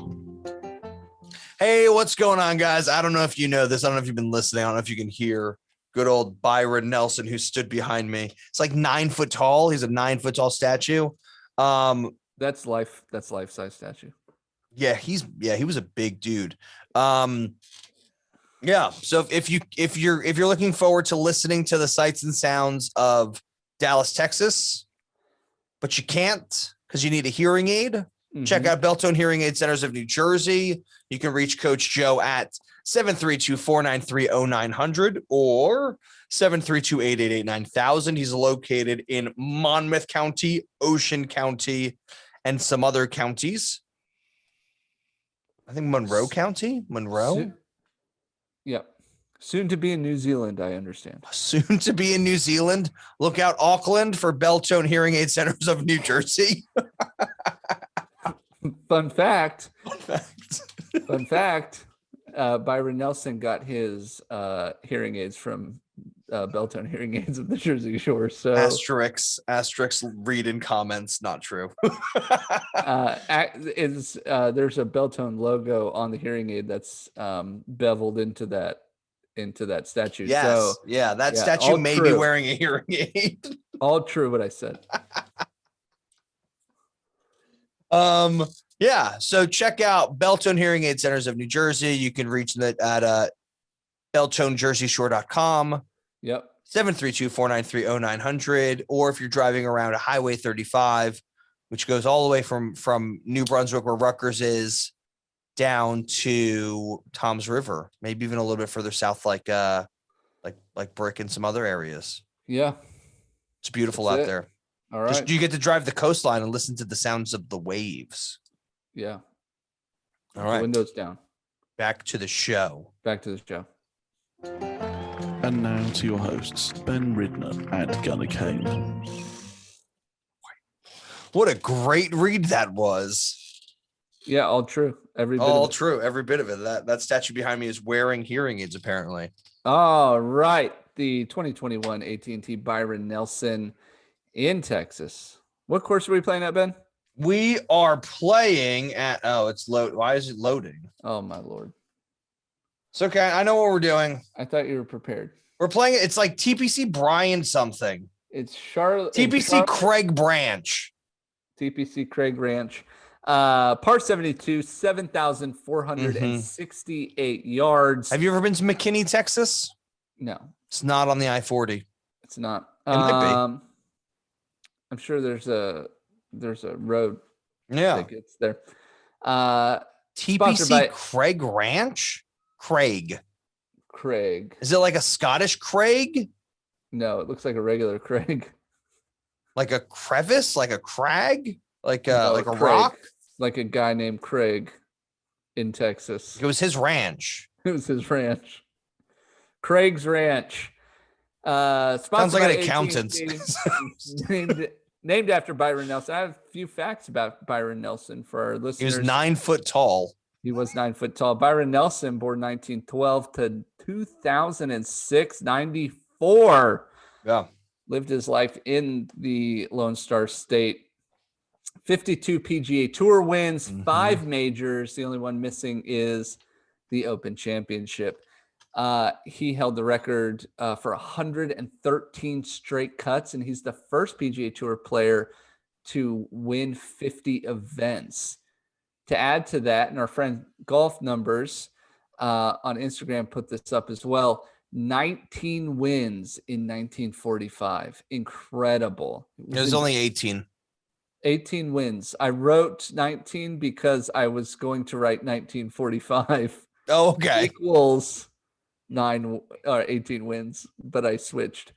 Hey, what's going on, guys? I don't know if you know this. I don't know if you've been listening. I don't know if you can hear good old Byron Nelson, who stood behind me. It's like 9 foot tall. He's a 9 foot tall statue. That's life-size statue. Yeah, he was a big dude. Yeah. So if you're looking forward to listening to the sights and sounds of Dallas, Texas, but you can't because you need a hearing aid, check out Beltone Hearing Aid Centers of New Jersey. You can reach Coach Joe at 732-493-0900 or 732-888-9000. He's located in Monmouth County, Ocean County, and some other counties. I think Monroe County. Yep. Soon to be in New Zealand, I understand. Soon to be in New Zealand. Look out, Auckland, for Beltone Hearing Aid Centers of New Jersey. Fun fact. Byron Nelson got his hearing aids from Beltone Hearing Aids of the Jersey Shore. So asterisk read in comments, not true. There's a Beltone logo on the hearing aid that's beveled into that statue. Yes. So, that statue may be wearing a hearing aid. All true what I said. Yeah. So check out Beltone Hearing Aid Centers of New Jersey. You can reach them at beltonejerseyshore.com. Yep. 732-493-0900. Or if you're driving around a Highway 35, which goes all the way from New Brunswick, where Rutgers is, down to Tom's River, maybe even a little bit further south, like Brick and some other areas. Yeah. It's beautiful out there. All right. You get to drive the coastline and listen to the sounds of the waves. Yeah. All right. Windows down. Back to the show. And now to your hosts, Ben Ridner and Gunnar Kane. What a great read that was. Yeah, all true. Every bit all of it. true. Every bit of it. That statue behind me is wearing hearing aids, apparently. All right. The 2021 AT&T Byron Nelson in Texas. What course are we playing at, Ben? We are playing at, it's load. Why is it loading? Oh, my Lord. It's okay. I know what we're doing. I thought you were prepared. We're playing it. It's like TPC Brian something. It's Charlotte. TPC Craig Branch. TPC Craig Ranch. Par 72, 7,468 yards. Have you ever been to McKinney, Texas? No. It's not on the I-40. It's not. It might be. I'm sure there's a road that gets there. TPC Craig Ranch? Craig. Is it like a Scottish Craig? No, it looks like a regular Craig. Like a crevice? Like a crag? Like a rock? Like a guy named Craig in Texas. It was his ranch. It was his ranch. Craig's Ranch. Sounds like an accountant. named after Byron Nelson. I have a few facts about Byron Nelson for our listeners. He was 9 foot tall. He was 9 foot tall. Byron Nelson, born 1912 to 2006, 94. Yeah. Lived his life in the Lone Star State. 52 PGA Tour wins, 5 majors. The only one missing is the Open Championship. He held the record for 113 straight cuts, and he's the first PGA Tour player to win 50 events. To add to that, and our friend Golf Numbers on Instagram put this up as well, 19 wins in 1945. Incredible. It was only 18. 18 wins. I wrote 19 because I was going to write 1945. Oh, okay. Equals 18 wins, but I switched.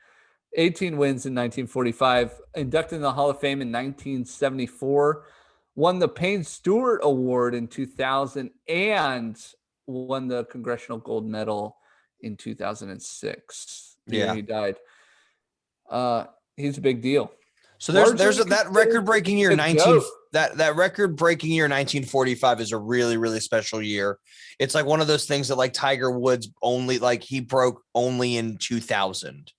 18 wins in 1945. Inducted in the Hall of Fame in 1974. Won the Payne Stewart Award in 2000 and won the Congressional Gold Medal in 2006. The year he died. He's a big deal. So there's that record-breaking year, that record-breaking year, 1945 is a really, really special year. It's like one of those things that like Tiger Woods he broke only in 2000.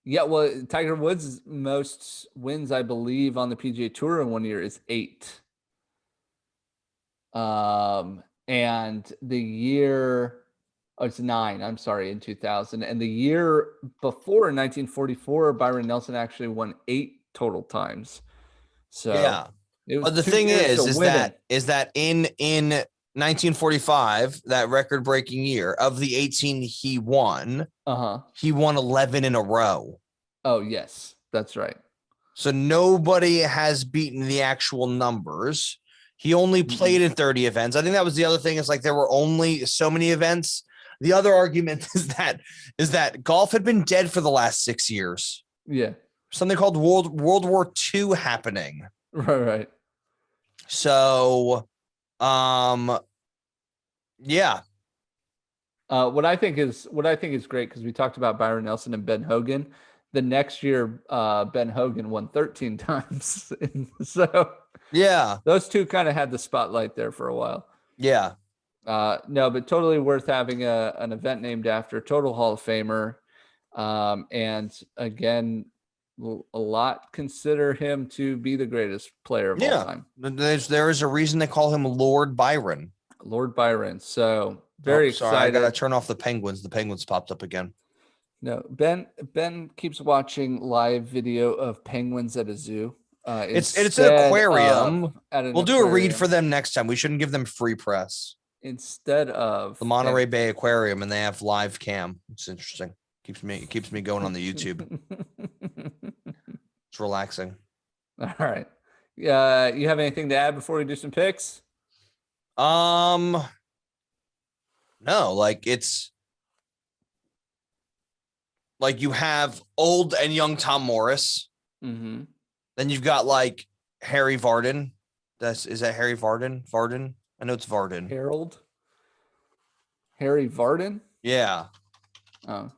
Yeah, well, Tiger Woods' most wins, I believe, on the PGA Tour in one year is 8. And the year, it's 9. I'm sorry, in 2000, and the year before, in 1944, Byron Nelson actually won 8 total times. So yeah, but the thing is that in 1945, that record-breaking year, of the 18 he won, he won 11 in a row. Oh yes, that's right. So nobody has beaten the actual numbers. He only played in 30 events. I think that was the other thing. Is like there were only so many events. The other argument is that golf had been dead for the last 6 years. Yeah. Something called World War II happening. Right. So, yeah. What I think is great, because we talked about Byron Nelson and Ben Hogan. The next year, Ben Hogan won 13 times. So yeah, those two kind of had the spotlight there for a while. Yeah. No, but totally worth having an event named after, total Hall of Famer. And again, a lot consider him to be the greatest player of all time. There is a reason they call him Lord Byron. Lord Byron. So very excited. Sorry, I gotta turn off the penguins. The penguins popped up again. No, Ben keeps watching live video of penguins at a zoo. It's an aquarium. We'll do a read for them next time. We shouldn't give them free press. Instead of the Monterey Bay Aquarium, and they have live cam. It's interesting. It keeps me going on the YouTube. It's relaxing. All right. You have anything to add before we do some picks? No, it's like you have old and young Tom Morris. Mm-hmm. Then you've got like Harry Vardon. Is that Harry Vardon? Vardon? I know it's Vardon. Harry Vardon? Yeah. Oh.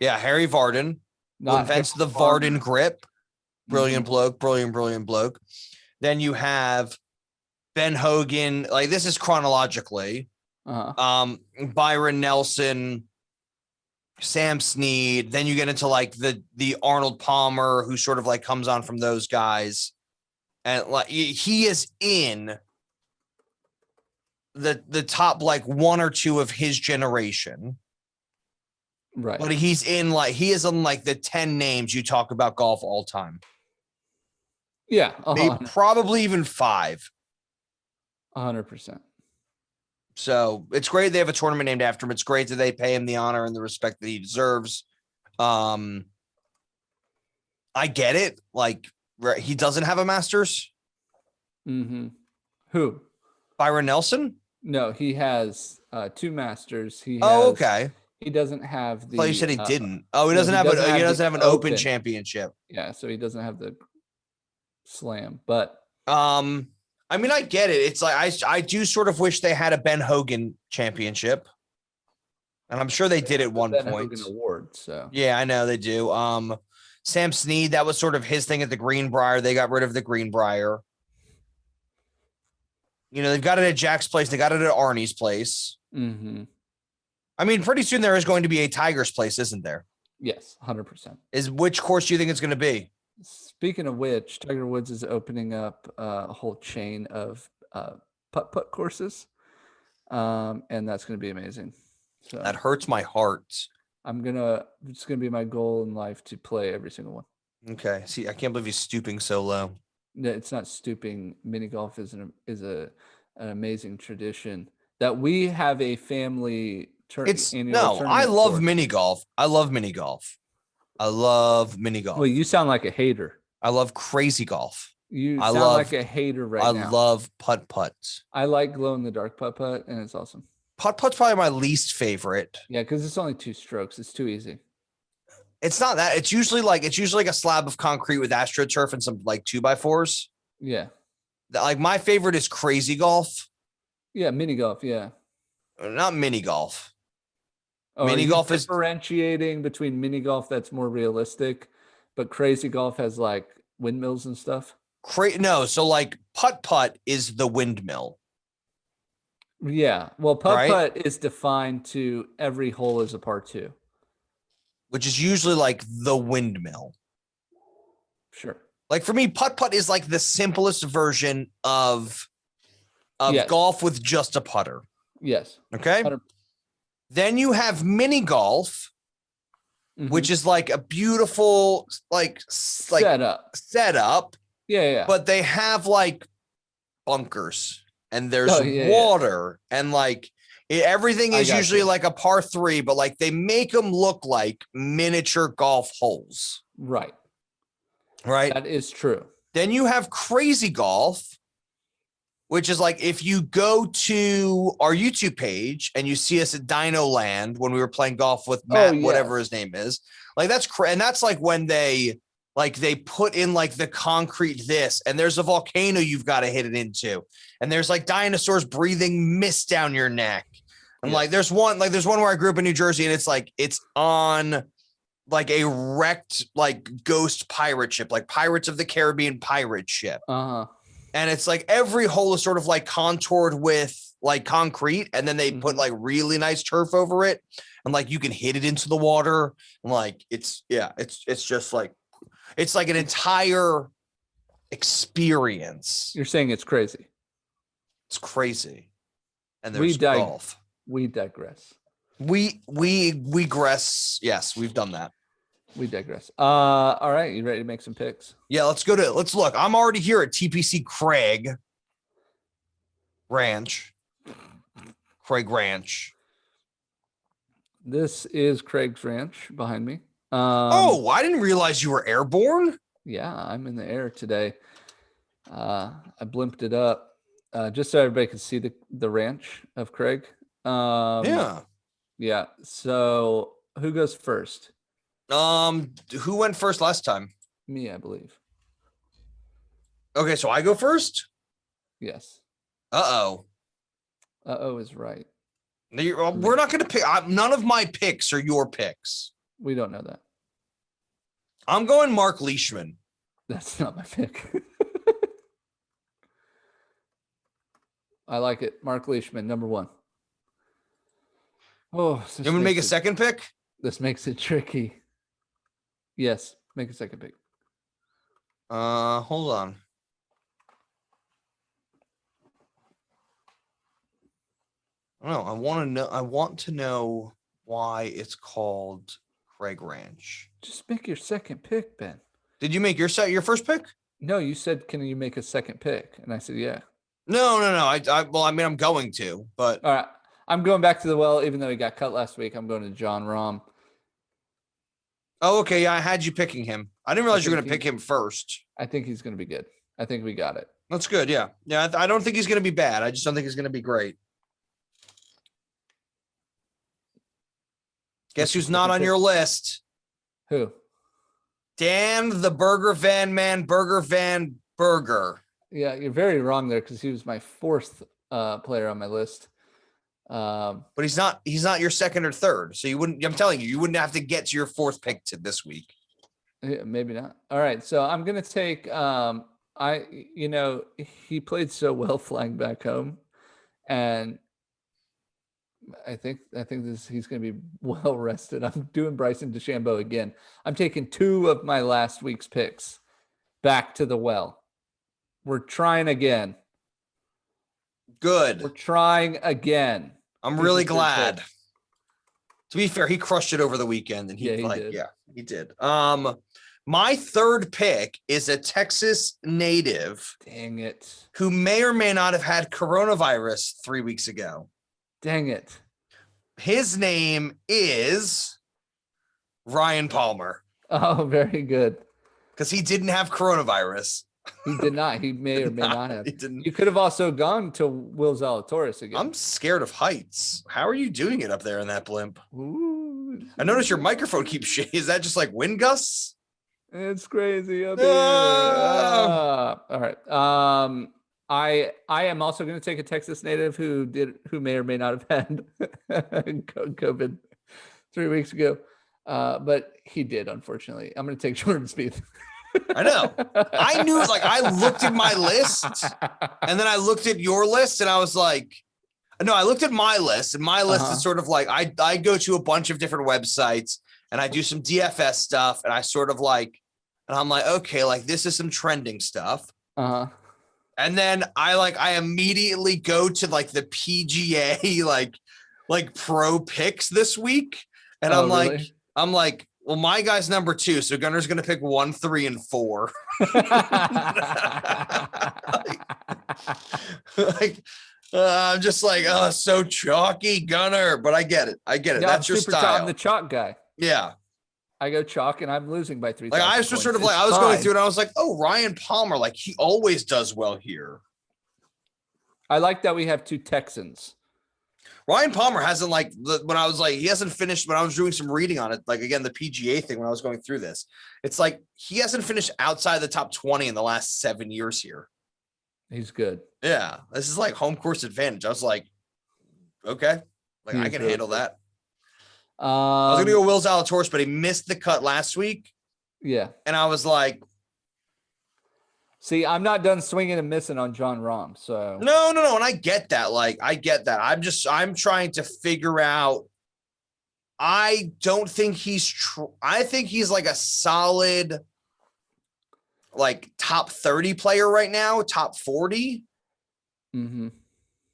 Yeah, Harry Vardon. Who invents the Vardon grip. Brilliant bloke, brilliant bloke. Then you have Ben Hogan. Like, this is chronologically. Byron Nelson, Sam Snead. Then you get into like the Arnold Palmer, who sort of like comes on from those guys. And like he is in the top like one or two of his generation. Right. But he is in like the 10 names you talk about golf all time. Yeah. Maybe, probably even 5. 100%. So it's great they have a tournament named after him. It's great that they pay him the honor and the respect that he deserves. I get it. Like, he doesn't have a Masters. Mm-hmm. Who? Byron Nelson? No, he has 2 Masters. Okay. He doesn't have the. Oh, you said he didn't. Oh, he doesn't have an open championship. Yeah, so he doesn't have the slam. But I mean, I get it. It's like I do sort of wish they had a Ben Hogan championship, and I'm sure they did at one point. Hogan award. So yeah, I know they do. Sam Snead, that was sort of his thing at the Greenbrier. They got rid of the Greenbrier. You know, they've got it at Jack's place. They got it at Arnie's place. Mm-hmm. I mean, pretty soon there is going to be a Tiger's place, isn't there? Yes, 100%. Which course do you think it's going to be? Speaking of which, Tiger Woods is opening up a whole chain of putt courses, and that's going to be amazing. So that hurts my heart. It's going to be my goal in life to play every single one. Okay. See, I can't believe he's stooping so low. No, it's not stooping. Mini golf is an amazing tradition that we have a family. I love mini golf. I love mini golf. Well, you sound like a hater. I love crazy golf. Like a hater now. I love putt-putts. I like glow-in-the-dark putt-putt, and it's awesome. Putt-putt's probably my least favorite. Yeah, because it's only 2 strokes. It's too easy. It's not that. It's usually like a slab of concrete with AstroTurf and some like 2x4s. Yeah. Like, my favorite is crazy golf. Yeah, mini golf. Yeah. Not mini golf. Oh, mini golf is differentiating between mini golf that's more realistic, but crazy golf has like windmills and stuff. No, so like putt is the windmill. Yeah, well, putt is defined to every hole is a par 2, which is usually like the windmill. Sure. Like, for me, putt is like the simplest version of golf with just a putter. Yes. Okay. 100%. Then you have mini golf, which is like a beautiful setup. Yeah. But they have like bunkers and there's water and like everything is usually like a par 3, but like they make them look like miniature golf holes. Right. That is true. Then you have crazy golf, which is like, if you go to our YouTube page and you see us at Dino Land when we were playing golf with Matt, whatever his name is, like and that's like when they put in like the concrete and there's a volcano you've got to hit it into, and there's like dinosaurs breathing mist down your neck. And like there's one where I grew up in New Jersey, and it's on like a wrecked like ghost pirate ship, like Pirates of the Caribbean pirate ship. And it's like every hole is sort of like contoured with like concrete, and then they put like really nice turf over it, and like you can hit it into the water, and like it's just like it's like an entire experience. You're saying it's crazy. It's crazy. And there's golf. We digress. We digress. Yes, we've done that. We digress. All right, you ready to make some picks? Yeah, let's look. I'm already here at TPC Craig Ranch. This is Craig's Ranch behind me. I didn't realize you were airborne. Yeah, I'm in the air today. I blimped it up just so everybody can see the ranch of Craig. Yeah. So who goes first? Who went first last time? Me, I believe. Okay, so I go first? Yes. Uh-oh is right. We're not going to pick. None of my picks are your picks. We don't know that. I'm going Mark Leishman. That's not my pick. I like it. Mark Leishman, number 1. Oh, you want me to make a second pick? This makes it tricky. Yes, make a second pick. Hold on. No, I want to know why it's called Craig Ranch. Just make your second pick, Ben. Did you make your first pick? No, you said, can you make a second pick? And I said, yeah. No. I'm going to, but all right. I'm going back to the well, even though he got cut last week. I'm going to John Rahm. Oh, okay. Yeah, I had you picking him. I didn't realize you were going to pick him first. I think he's going to be good. I think we got it. That's good. Yeah. Yeah. I don't think he's going to be bad. I just don't think he's going to be great. Guess who's not on your list? Who? Dan the Burger Van Man, Burger Van Burger. Yeah, you're very wrong there because he was my 4th player on my list. But he's not your second or third. So I'm telling you wouldn't have to get to your 4th pick to this week. Yeah, maybe not. All right. So I'm going to take, he played so well flying back home, and I think he's going to be well rested. I'm doing Bryson DeChambeau again. I'm taking 2 of my last week's picks back to the well. We're trying again. Good. We're trying again. I'm really glad. To be fair, he crushed it over the weekend, and he did. My 3rd pick is a Texas native. Dang it. Who may or may not have had coronavirus 3 weeks ago. Dang it. His name is Ryan Palmer. Oh, very good. Because he didn't have coronavirus. He did not. He may or may not have. He didn't. You could have also gone to Will Zalatoris again. I'm scared of heights. How are you doing it up there in that blimp? Ooh, I notice your microphone keeps shaking. Is that just like wind gusts? It's crazy up here. All right. I am also going to take a Texas native who may or may not have had COVID 3 weeks ago, but he did, unfortunately. I'm going to take Jordan Spieth. I know. I knew, I looked at my list, and then I looked at your list, and I was like, no, I looked at my list, and my list is sort of like, I go to a bunch of different websites, and I do some DFS stuff, and I sort of and I'm like, okay, this is some trending stuff. And then I immediately go to the PGA, pro picks this week. And I'm like, well, my guy's number 2. So Gunner's going to pick 1, 3, and 4. I'm just so chalky, Gunner, but I get it. Yeah, that's your style. I'm the chalk guy. Yeah. I go chalk and I'm losing by 3. I was just sort of I was going through it and I was like, oh, Ryan Palmer, he always does well here. I like that we have 2 Texans. Ryan Palmer hasn't when I was he hasn't finished when I was doing some reading on it. Again, the PGA thing when I was going through this, it's he hasn't finished outside the top 20 in the last 7 years here. He's good. Yeah. This is home course advantage. I was like, okay, I can handle that. I was going to go Will Zalatoris, but he missed the cut last week. Yeah. And I was like, see, I'm not done swinging and missing on John Rahm. So no. And I get that. I get that. I'm trying to figure out. I don't think he's I think he's a solid, top 30 player right now, top 40. Mm-hmm.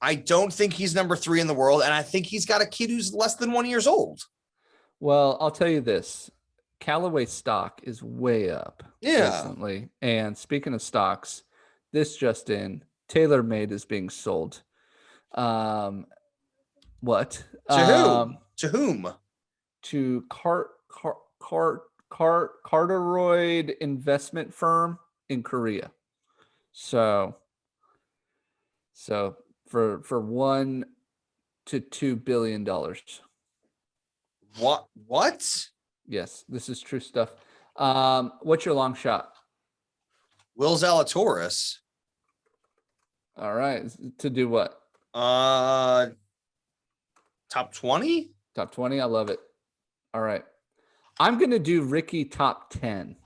I don't think he's number 3 in the world. And I think he's got a kid who's less than 1 year old. Well, I'll tell you this. Callaway stock is way up Yeah. recently. And speaking of stocks, this just in, TaylorMade is being sold. What? To who? To whom? To Carteroid investment firm in Korea. So for $1 to $2 billion. What? Yes, this is true stuff. What's your long shot? Will Zalatoris. All right. To do what? Top 20? Top 20. I love it. All right. I'm going to do Ricky top 10.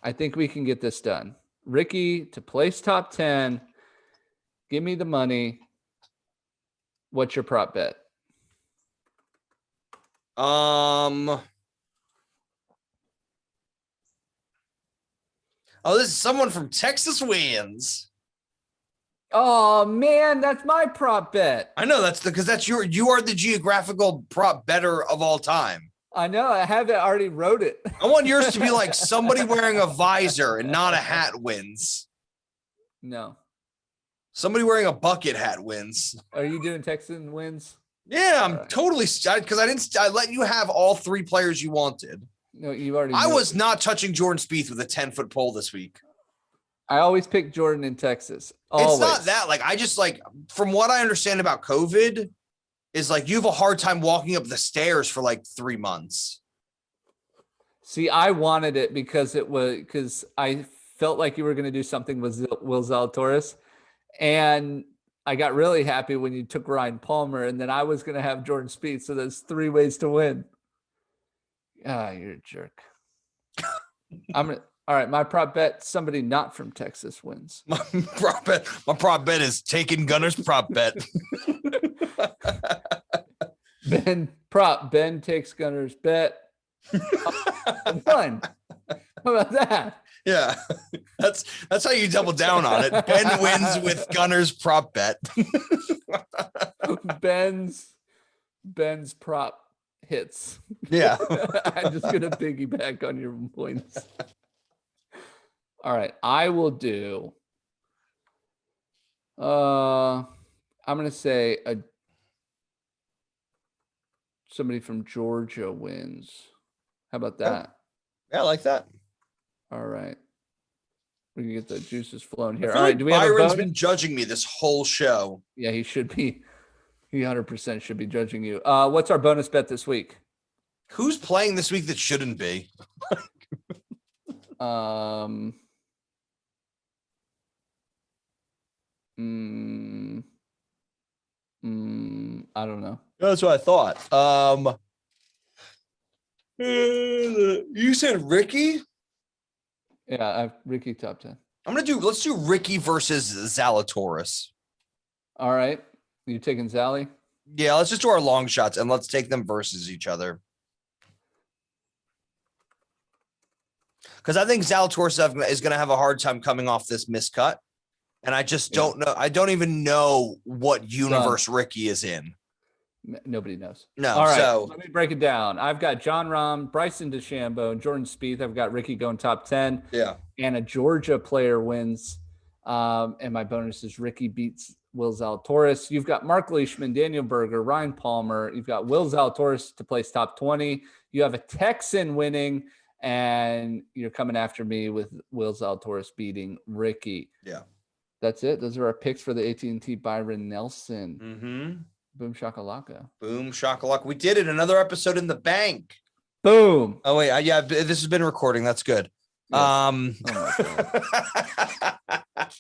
I think we can get this done. Ricky to place top 10. Give me the money. What's your prop bet? Oh, this is someone from Texas wins. Oh man, that's my prop bet. I know because you are the geographical prop better of all time. I know. I have it. I already wrote it. I want yours to be like somebody wearing a visor and not a hat wins. No. Somebody wearing a bucket hat wins. Are you doing Texan wins? Yeah, I'm totally because I let you have all three players you wanted. No, you already. I was not touching Jordan Spieth with a 10-foot pole this week. I always pick Jordan in Texas. Always. It's not that. Like, I just from what I understand about COVID, is like you have a hard time walking up the stairs for like 3 months. See, I wanted it because I felt like you were going to do something with Will Zalatoris, and I got really happy when you took Ryan Palmer, and then I was going to have Jordan Spieth. So there's 3 ways to win. Ah, you're a jerk. All right, my prop bet, somebody not from Texas wins. My prop bet is taking Gunner's prop bet. Ben takes Gunner's bet. One. How about that? Yeah, that's how you double down on it. Ben wins with Gunner's prop bet. Ben's prop hits. Yeah. I'm just gonna piggyback on your points. All right, I will do. I'm gonna say somebody from Georgia wins. How about that? Yeah, I like that. All right. We can get the juices flowing here. I feel All right. like Do we have a Byron's bonus? been judging me this whole show. Yeah, he should be. He 100% should be judging you. What's our bonus bet this week? Who's playing this week that shouldn't be? I don't know. That's what I thought. You said Ricky? Yeah, I have Ricky top 10. Let's do Ricky versus Zalatoris. All right. You taking Zally? Yeah, let's just do our long shots and let's take them versus each other. Because I think Zalatoris is going to have a hard time coming off this miscut. And I just don't know. I don't even know what universe Ricky is in. Nobody knows. No. All right. So Let me break it down. I've got John Rahm, Bryson DeChambeau, and Jordan Spieth. I've got Ricky going top 10. Yeah. And a Georgia player wins. And my bonus is Ricky beats Will Zalatoris. You've got Mark Leishman, Daniel Berger, Ryan Palmer. You've got Will Zalatoris to place top 20. You have a Texan winning, and you're coming after me with Will Zalatoris beating Ricky. Yeah. That's it. Those are our picks for the AT&T Byron Nelson. Mm-hmm. Boom shakalaka. Boom shakalaka. We did it. Another episode in the bank. Boom. Oh wait, yeah. This has been recording. That's good. Yes. Oh my God.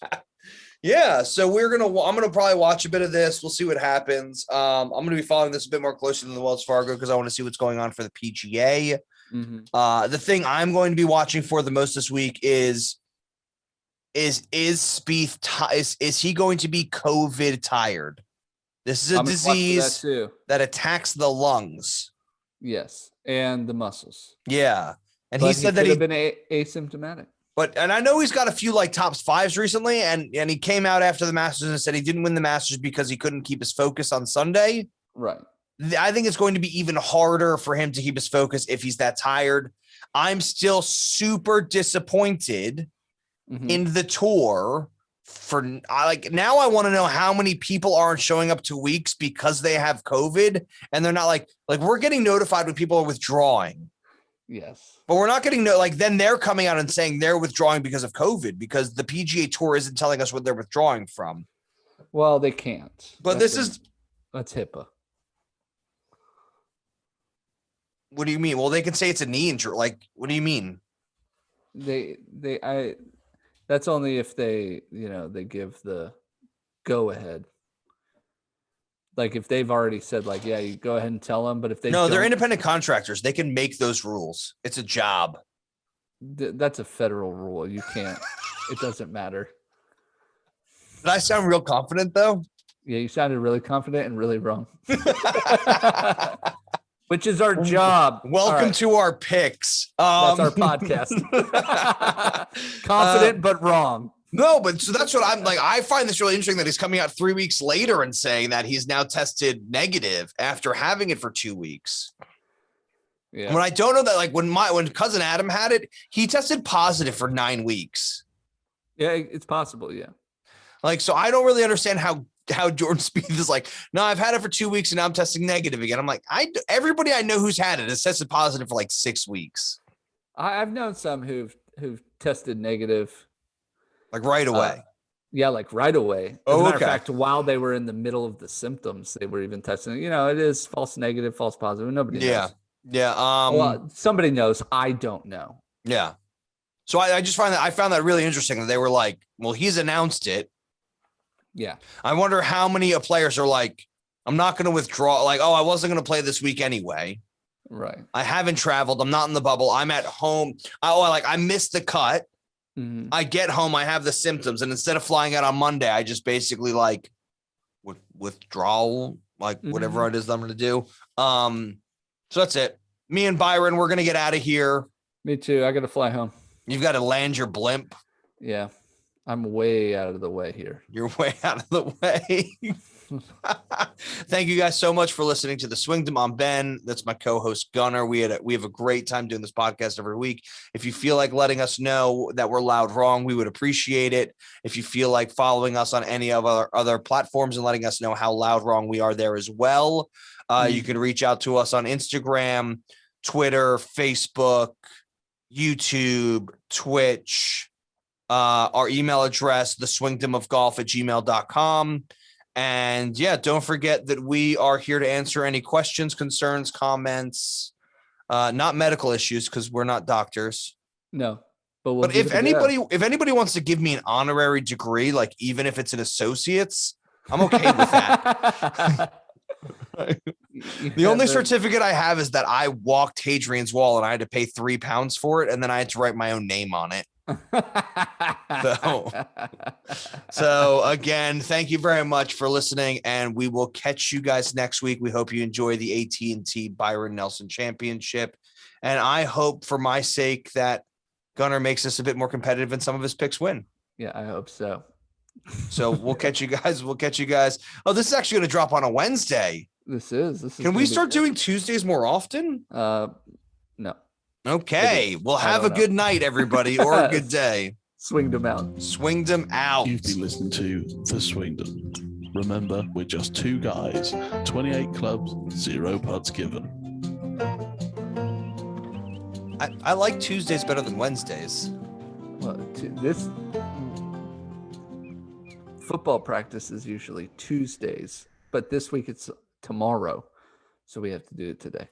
Yeah. So I'm gonna probably watch a bit of this. We'll see what happens. I'm gonna be following this a bit more closely than the Wells Fargo because I want to see what's going on for the PGA. Mm-hmm. The thing I'm going to be watching for the most this week is Spieth is he going to be COVID tired? This is a disease that attacks the lungs. Yes, and the muscles. Yeah, and he said that he'd been asymptomatic. And I know he's got a few like tops 5s recently, and he came out after the Masters and said he didn't win the Masters because he couldn't keep his focus on Sunday. Right. I think it's going to be even harder for him to keep his focus if he's that tired. I'm still super disappointed in the tour now I want to know how many people aren't showing up to weeks because they have COVID and they're not like we're getting notified when people are withdrawing. Yes. But we're not getting then they're coming out and saying they're withdrawing because of COVID because the PGA Tour isn't telling us what they're withdrawing from. Well, they can't. But that's HIPAA. What do you mean? Well, they can say it's a knee injury. Like, what do you mean? That's only if they give the go ahead. Like if they've already said yeah, you go ahead and tell them. But if they're independent contractors. They can make those rules. It's a job. That's a federal rule. You can't. It doesn't matter. Did I sound real confident though? Yeah, you sounded really confident and really wrong. Which is our job. Welcome to our picks. That's our podcast. Confident but wrong. No, but so that's what I'm like. I find this really interesting that he's coming out 3 weeks later and saying that he's now tested negative after having it for 2 weeks. Yeah. When I don't know that, when cousin Adam had it, he tested positive for 9 weeks. Yeah, it's possible. Yeah. So I don't really understand how Jordan Spieth is no, I've had it for 2 weeks and now I'm testing negative again. I'm like, everybody I know who's had it has tested positive for 6 weeks. I've known some who've tested negative. Right away. Right away. As a matter of fact, while they were in the middle of the symptoms, they were even testing. It is false negative, false positive. Nobody knows. Yeah. Well, somebody knows. I don't know. Yeah. So I just found that really interesting that they were well, he's announced it. Yeah. I wonder how many players are I'm not going to withdraw. I wasn't going to play this week anyway. Right. I haven't traveled. I'm not in the bubble. I'm at home. I missed the cut. Mm-hmm. I get home. I have the symptoms. And instead of flying out on Monday, I just basically withdrawal, whatever it is that I'm going to do. So that's it. Me and Byron, we're going to get out of here. Me too. I got to fly home. You've got to land your blimp. Yeah. I'm way out of the way here. You're way out of the way. Thank you guys so much for listening to the Swingdom. I'm Ben. That's my co-host Gunnar. We have a great time doing this podcast every week. If you feel like letting us know that we're loud wrong, we would appreciate it. If you feel like following us on any of our other platforms and letting us know how loud wrong we are there as well, you can reach out to us on Instagram, Twitter, Facebook, YouTube, Twitch. Our email address, theswingdomofgolf@gmail.com. And don't forget that we are here to answer any questions, concerns, comments, not medical issues because we're not doctors. No, but if anybody wants to give me an honorary degree, even if it's an associate's, I'm okay with that. The only certificate I have is that I walked Hadrian's Wall and I had to pay £3 for it. And then I had to write my own name on it. So again, thank you very much for listening, and we will catch you guys next week. We hope you enjoy the AT&T Byron Nelson Championship, and I hope for my sake that Gunnar makes us a bit more competitive and some of his picks win. Yeah, I hope so. So we'll catch you guys. Oh, this is actually going to drop on a Wednesday. This is. Can we start doing Tuesdays more often? No. Okay. Well, have a good night, everybody, or a good day. Swinged out. You've been listening to The Swingdom. Remember, we're just two guys, 28 clubs, 0 putts given. I like Tuesdays better than Wednesdays. Well, this football practice is usually Tuesdays, but this week it's tomorrow, so we have to do it today.